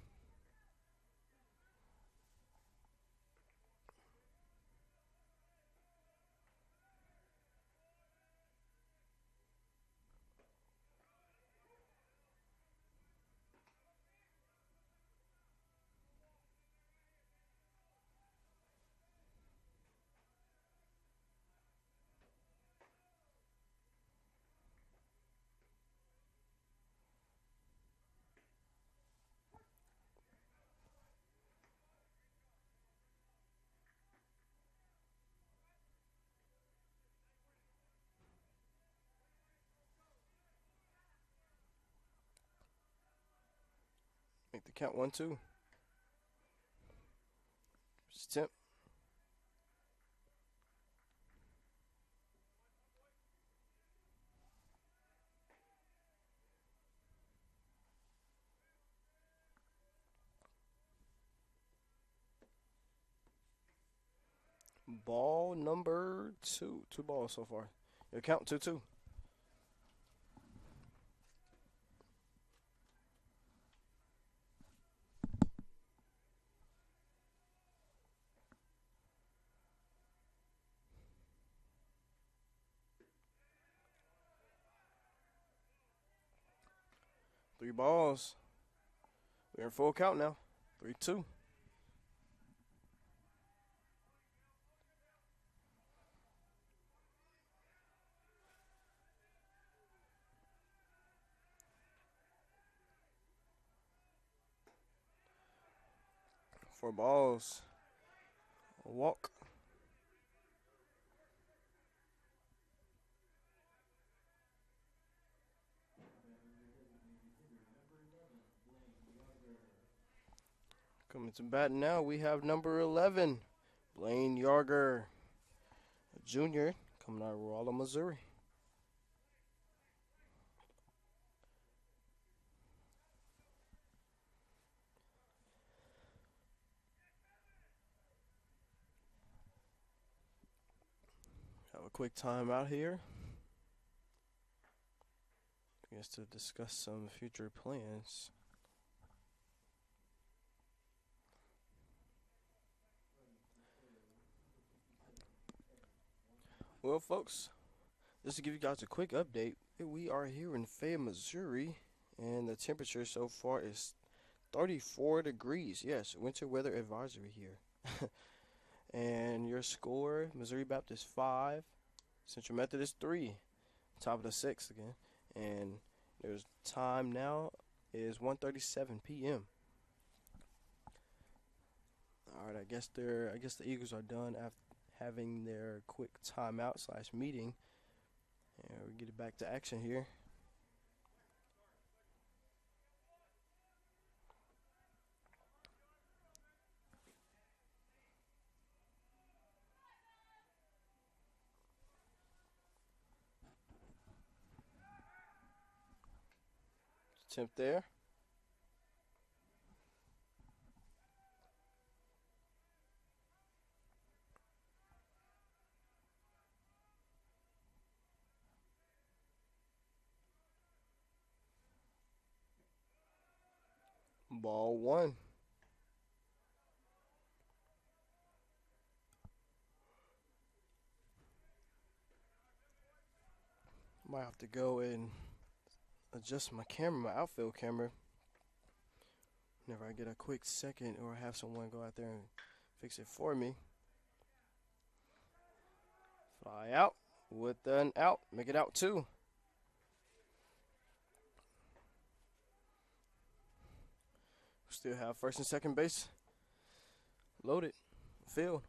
Make the count 1-2. Attempt. Ball number 2. 2 balls so far. Your count 2-2. Three balls. We're in full count now. 3-2. Four balls. A walk. Coming to bat now, we have number 11, Blaine Yarger, a junior coming out of Rolla, Missouri. quick time out here. I guess to discuss some future plans. Well, folks, just to give you guys a quick update, we are here in Fayette, Missouri, and the temperature so far is 34 degrees. Yes, winter weather advisory here. And your score, Missouri Baptist 5, Central Methodist 3, top of the 6th again. And there's time now is 1:37 p.m. All right, I guess the Eagles are done after having their quick timeout / meeting, and we get it back to action here. Attempt there. Ball one. Might have to go and adjust my camera, my outfield camera. Whenever I get a quick second or have someone go out there and fix it for me. Fly out with an out. Make it out two. Still have first and second base loaded. Field.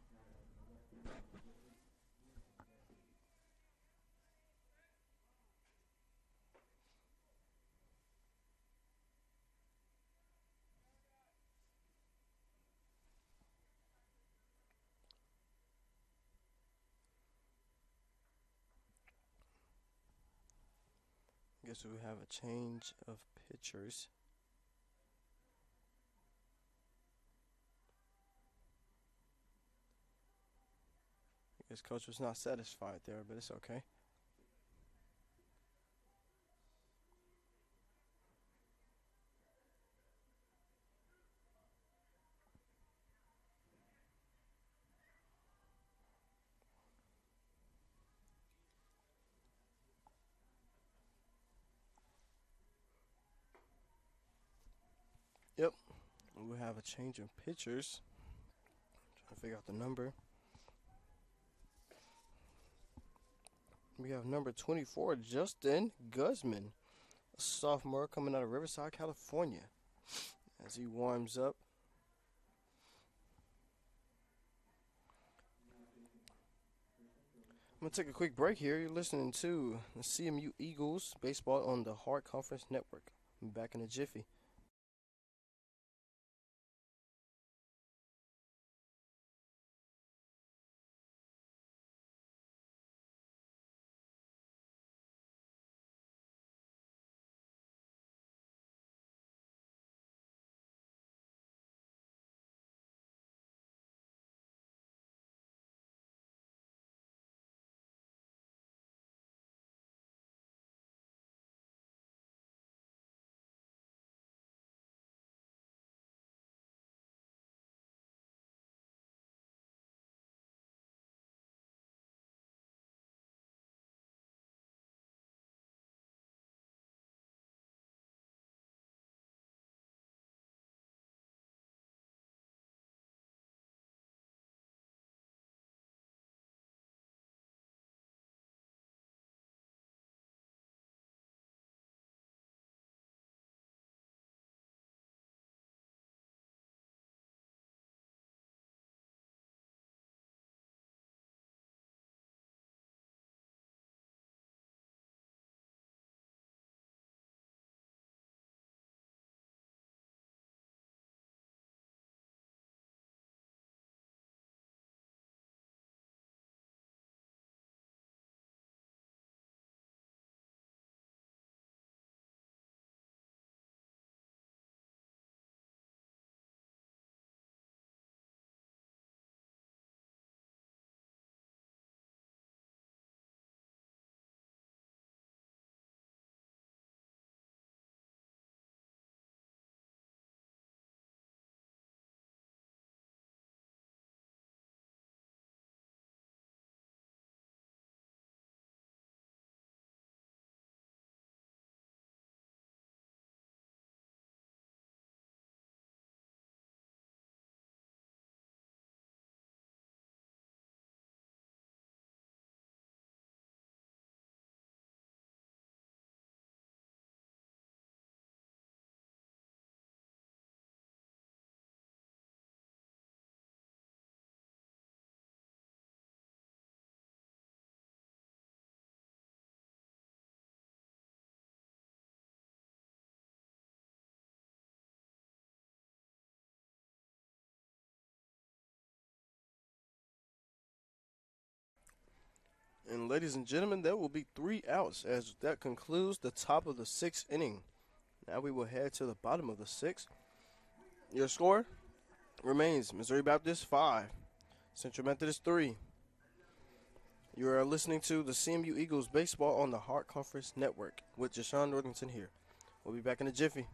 Guess we have a change of pitchers. I guess coach was not satisfied there, but it's okay. Yep. We have a change in pitchers. Trying to figure out the number. We have number 24, Justin Guzman, a sophomore coming out of Riverside, California. As he warms up. I'm going to take a quick break here. You're listening to the CMU Eagles baseball on the Hard Conference Network. I'm back in a jiffy. And ladies and gentlemen, there will be 3 outs as that concludes the top of the 6th inning. Now we will head to the bottom of the 6th. Your score remains Missouri Baptist 5, Central Methodist 3. You are listening to the CMU Eagles baseball on the Hart Conference Network with Jashawn Northington here. We'll be back in a jiffy.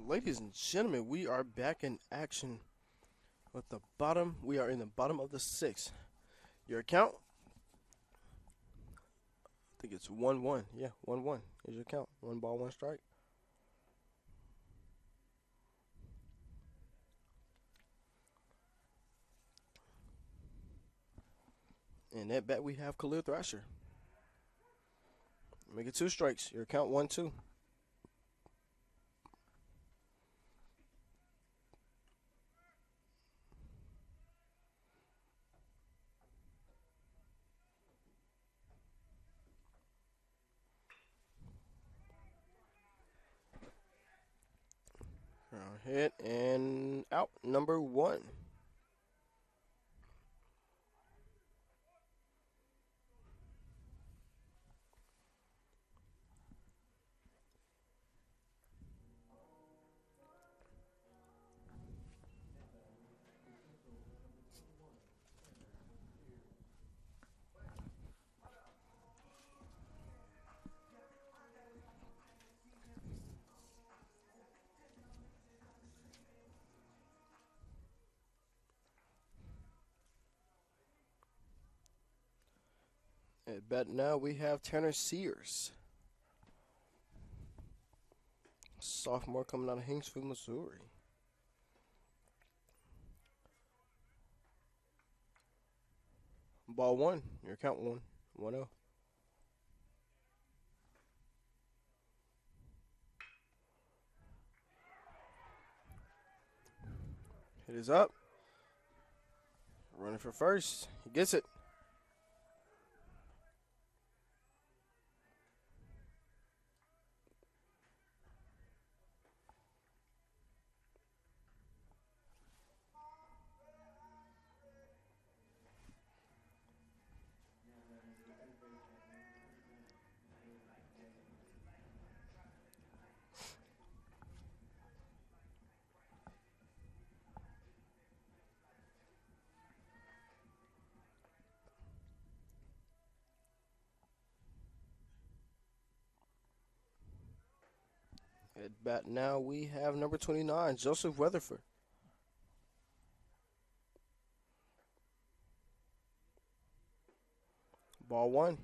Ladies and gentlemen, we are back in action with the bottom. We are in the bottom of the 6th. Your count, I think it's 1-1. Yeah, 1-1 is your count. 1 ball, 1 strike. And at bat we have Khalil Thrasher. Make it 2 strikes. Your count 1-2. Hit and out. Number 1. At bat now we have Tanner Sears, sophomore coming out of Hingsville, Missouri. Ball 1. Your count 1-0. Hit is up. Running for first. He gets it. At bat now we have number 29, Joseph Weatherford. Ball one.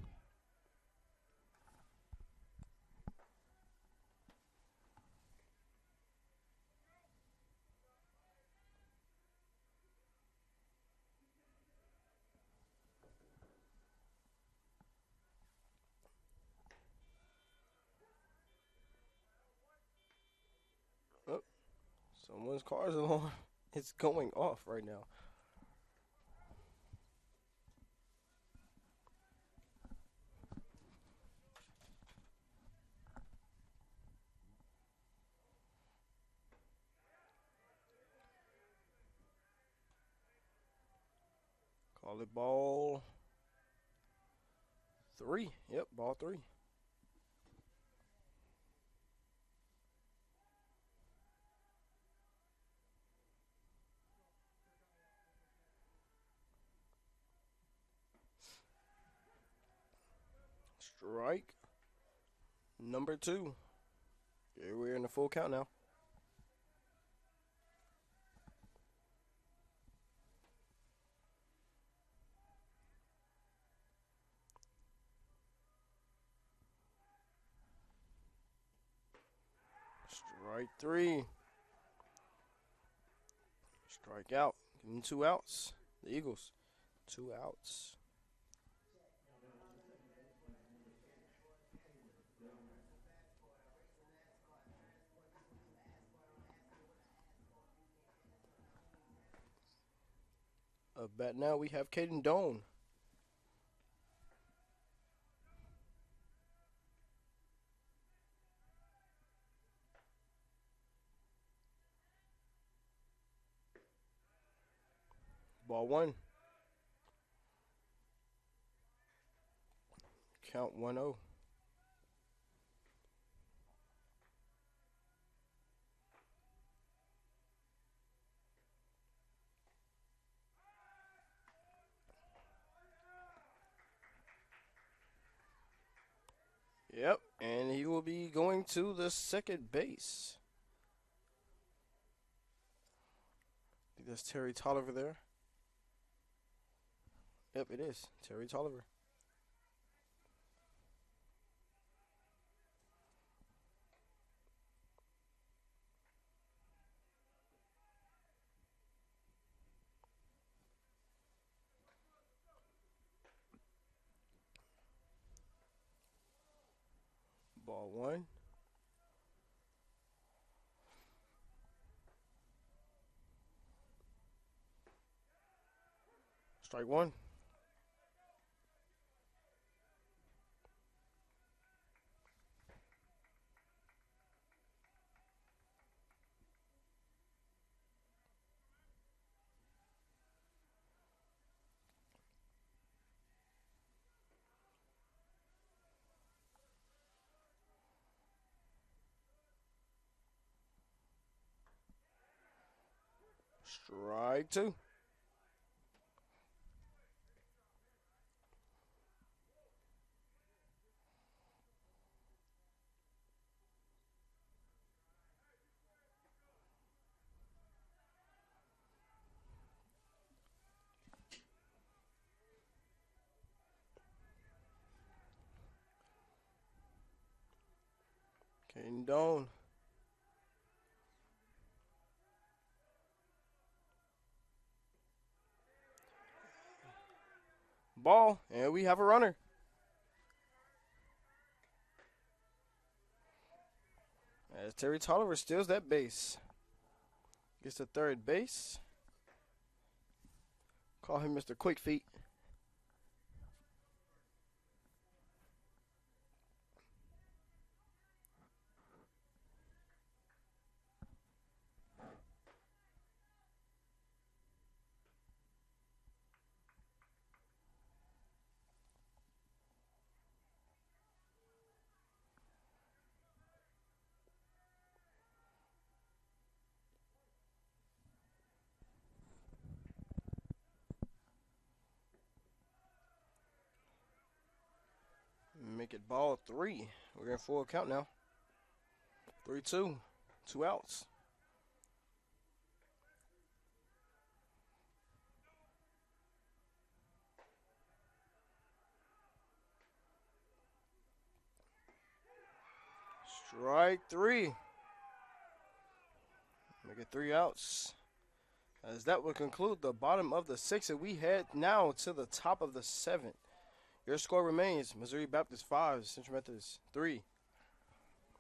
Oh, someone's car's alarm. It's going off right now. Call it ball three. Yep, ball three. Strike number two. Here we're in the full count now. Strike three. Strike out. Give them 2 outs. The Eagles. 2 outs. Up bat now we have Caden Doan. Ball one. Count 1-0. Yep, and he will be going to the second base. I think that's Terry Tolliver there. Yep, it is. Terry Tolliver. Ball one. Strike one. Strike two. Caden Doan. Ball, and we have a runner. As Terry Tolliver steals that base. Gets to third base. Call him Mr. Quick Feet. Make it ball three. We're in full count now. 3-2. 2 outs. Strike 3. Make it 3 outs. As that would conclude the bottom of the 6th, and we head now to the top of the 7th. Your score remains Missouri Baptist 5, Central Methodist 3.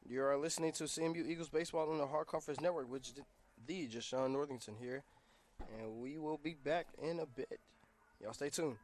You are listening to CMU Eagles Baseball on the Hard Conference Network, which the Jashawn Northington here. And we will be back in a bit. Y'all stay tuned.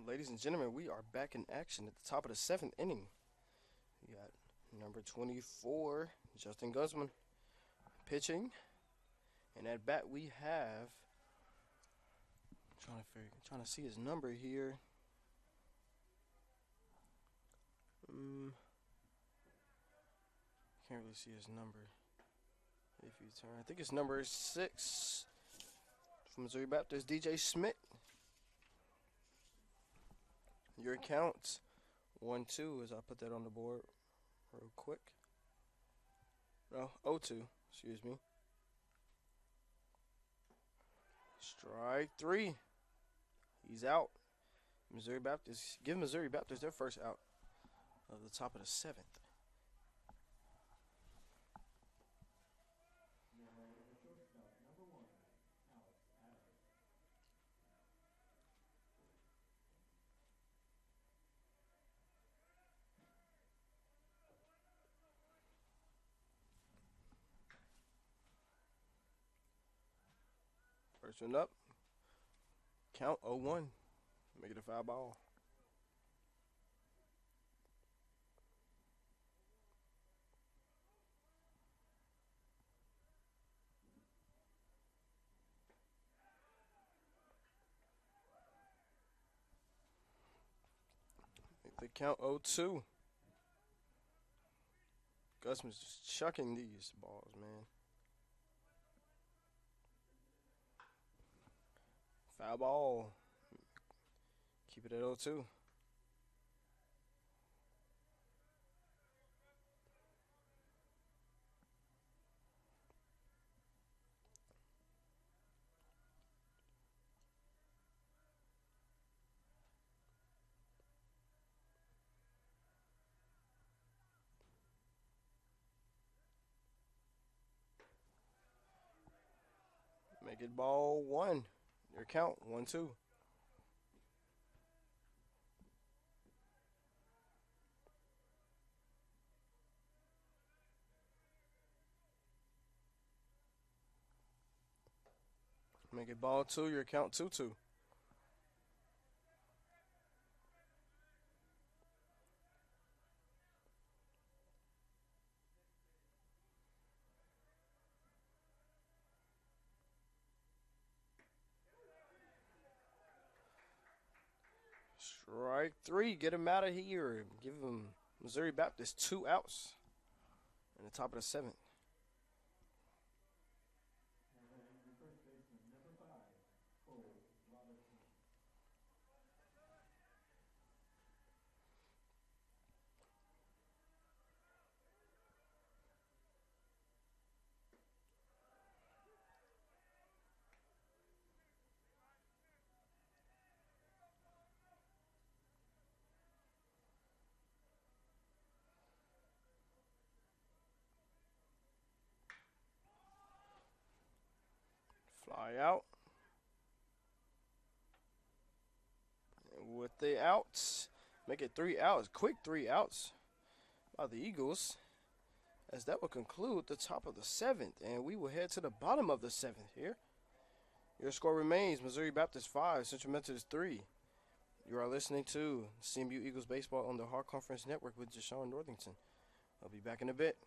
Ladies and gentlemen, we are back in action at the top of the 7th inning. We got number 24, Justin Guzman, pitching. And at bat we have, trying to see his number here. Can't really see his number. If you turn, I think it's number 6 from Missouri Baptist, DJ Schmidt. Your account 1-2 as I put that on the board real quick. No, 0-2, excuse me. Strike 3. He's out. Missouri Baptist, give Missouri Baptist their first out of the top of the 7th. First one up. Count 0-1. Make it a foul ball. Make the count 0-2. Gusman's just chucking these balls, man. Foul ball. Keep it at 0-2. Make it ball 1. Your count 1-2. Make it ball 2. Your count 2-2. Strike three. Get him out of here. Give him Missouri Baptist 2 outs in the top of the seventh. Fly out. And with the outs, make it 3 outs. Quick 3 outs by the Eagles. As that will conclude the top of the seventh. And we will head to the bottom of the seventh here. Your score remains Missouri Baptist 5, Central Methodist 3. You are listening to CMU Eagles Baseball on the Hard Conference Network with Deshaun Northington. I'll be back in a bit.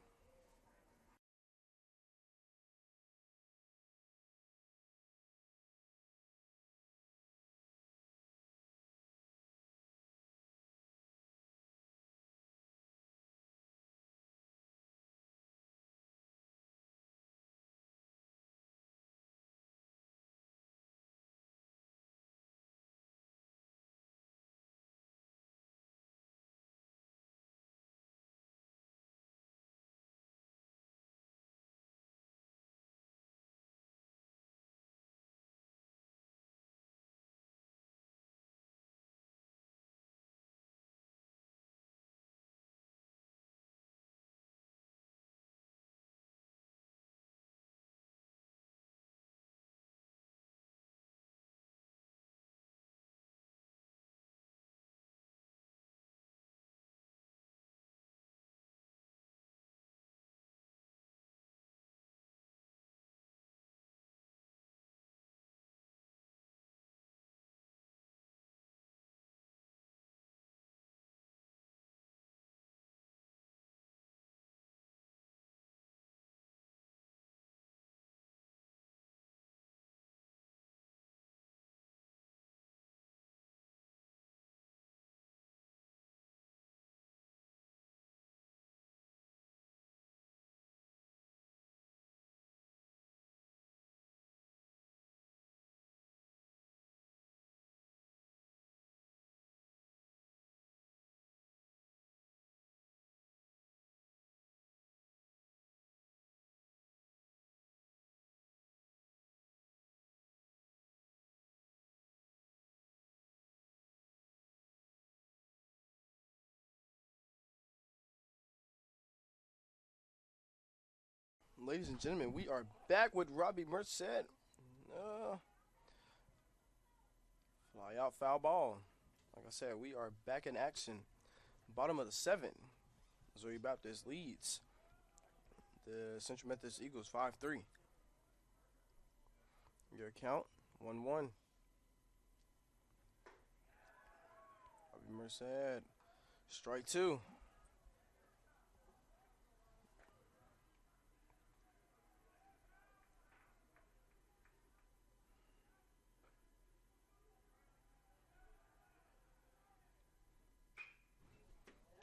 Ladies and gentlemen, we are back with Robbie Merced. Fly out, foul ball. Like I said, we are back in action. Bottom of the seventh. Missouri Baptist leads the Central Methodist Eagles 5-3. Your count 1-1. Robbie Merced. Strike two.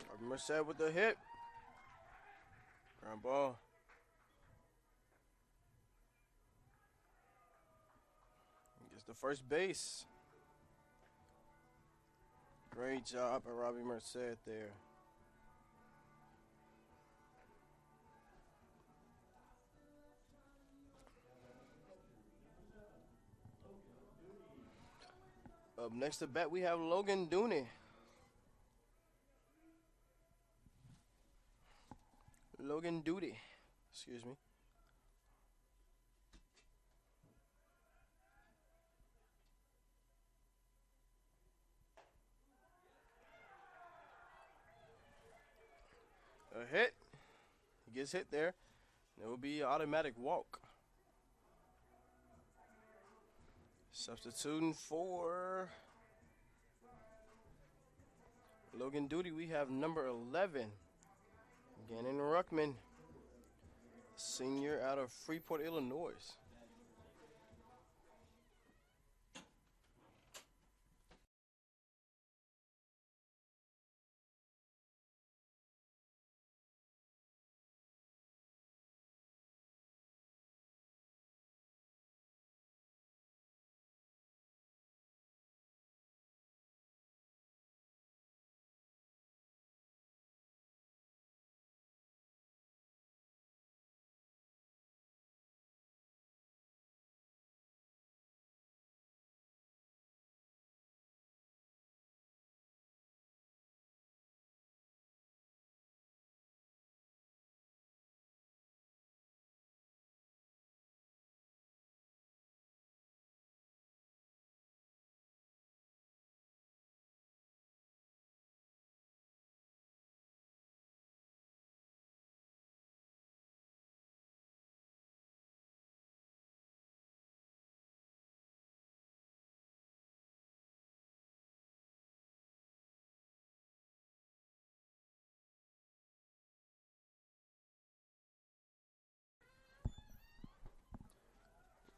Robbie Merced with the hit. Ground ball. Gets the first base. Great job by Robbie Merced there. Up next to bat, we have Logan Dooney. Logan Dooney, excuse me. A hit. He gets hit there. It will be an automatic walk. Substituting for Logan Dooney, we have number 11, Gannon Ruckman, senior out of Freeport, Illinois.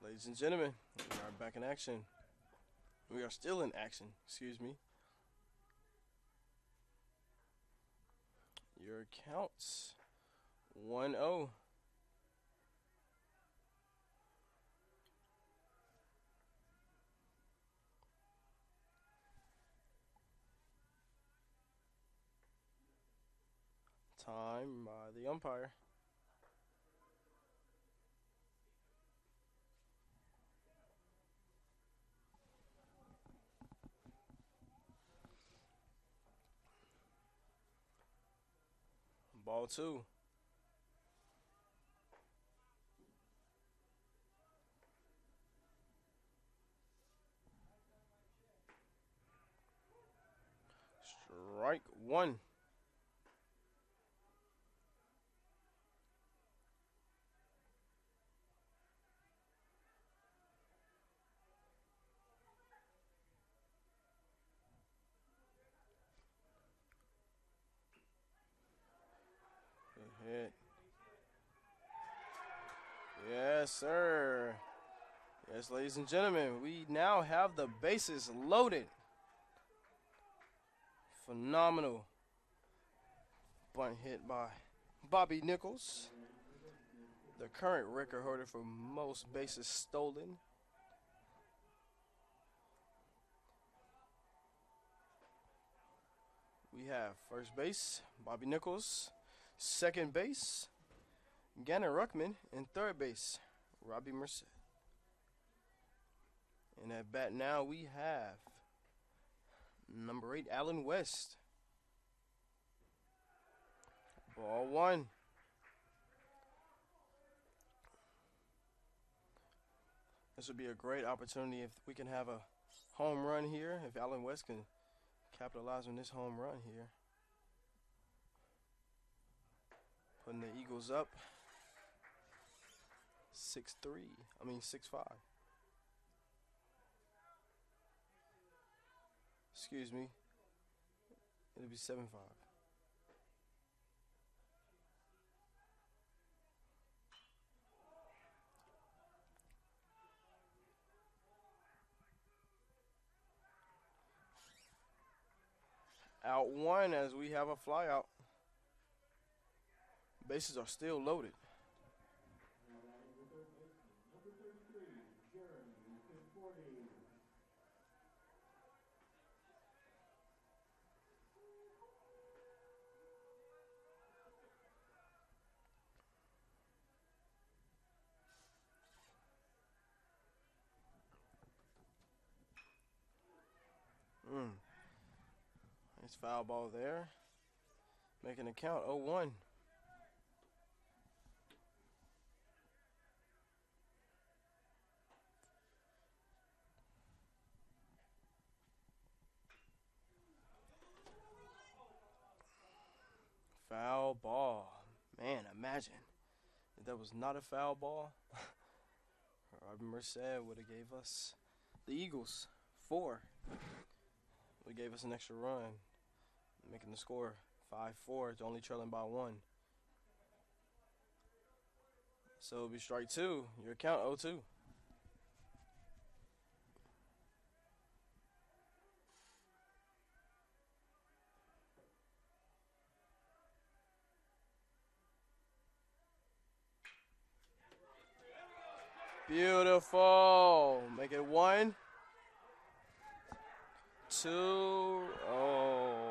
Ladies and gentlemen, we are back in action. We are still in action, excuse me. Your counts 1-0. Time by the umpire. Ball 2. Strike 1. Good hit. Yes, sir. Yes, ladies and gentlemen, we now have the bases loaded. Phenomenal bunt hit by Bobby Nichols, the current record holder for most bases stolen. We have first base, Bobby Nichols, second base, Gannon Ruckman, and third base, Robbie Merced. And at bat now we have number 8, Allen West. Ball 1. This would be a great opportunity if we can have a home run here, if Allen West can capitalize on this home run here. Putting the Eagles up 6-5. Excuse me. It'll be 7-5. Out 1 as we have a flyout. Bases are still loaded. Nice foul ball there. Making a count 0-1. Foul ball. Man, imagine if that was not a foul ball. Robbie Merced would have gave us the Eagles 4. Would have gave us an extra run, making the score 5-4. It's only trailing by 1. So it'll be strike 2. Your count 0-2. Beautiful. Make it 1, 2. Oh.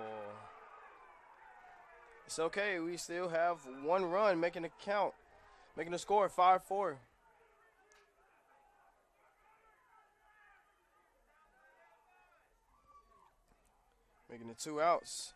It's okay. We still have 1 run, making the count, making the score 5-4. Making it 2 outs.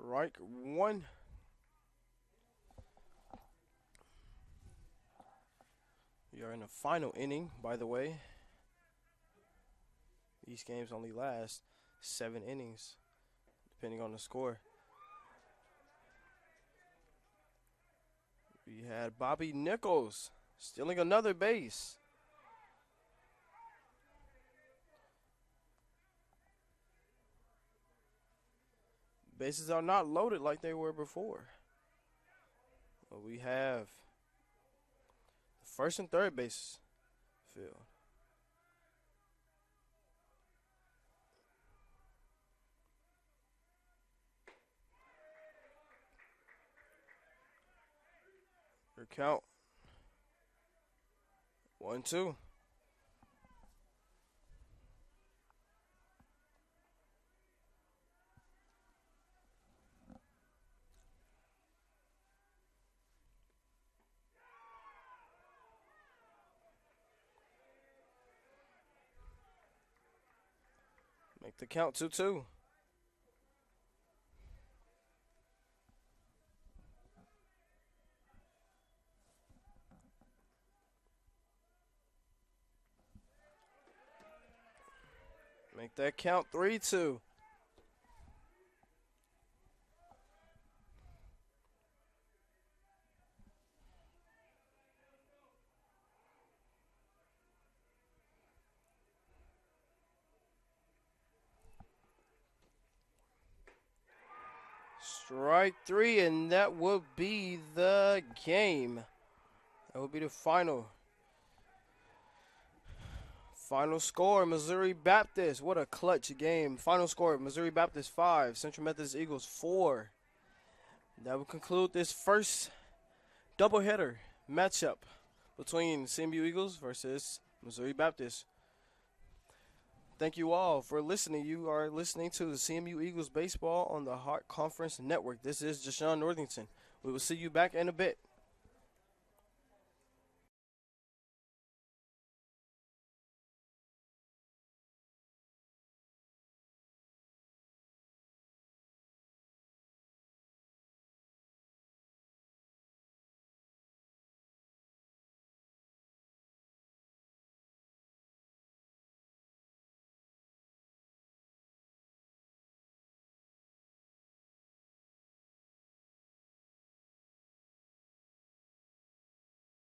Strike 1. We are in the final inning, by the way. These games only last 7 innings, depending on the score. We had Bobby Nichols stealing another base. Bases are not loaded like they were before. We have the first and third bases filled. Your count 1-2. Make the count 2-2. Make that count 3-2. Strike 3, and that will be the game. That will be the final. Final score, Missouri Baptist. What a clutch game. Final score, Missouri Baptist 5, Central Methodist Eagles 4. That will conclude this first doubleheader matchup between CMU Eagles versus Missouri Baptist. Thank you all for listening. You are listening to the CMU Eagles baseball on the Hart Conference Network. This is Jashawn Northington. We will see you back in a bit.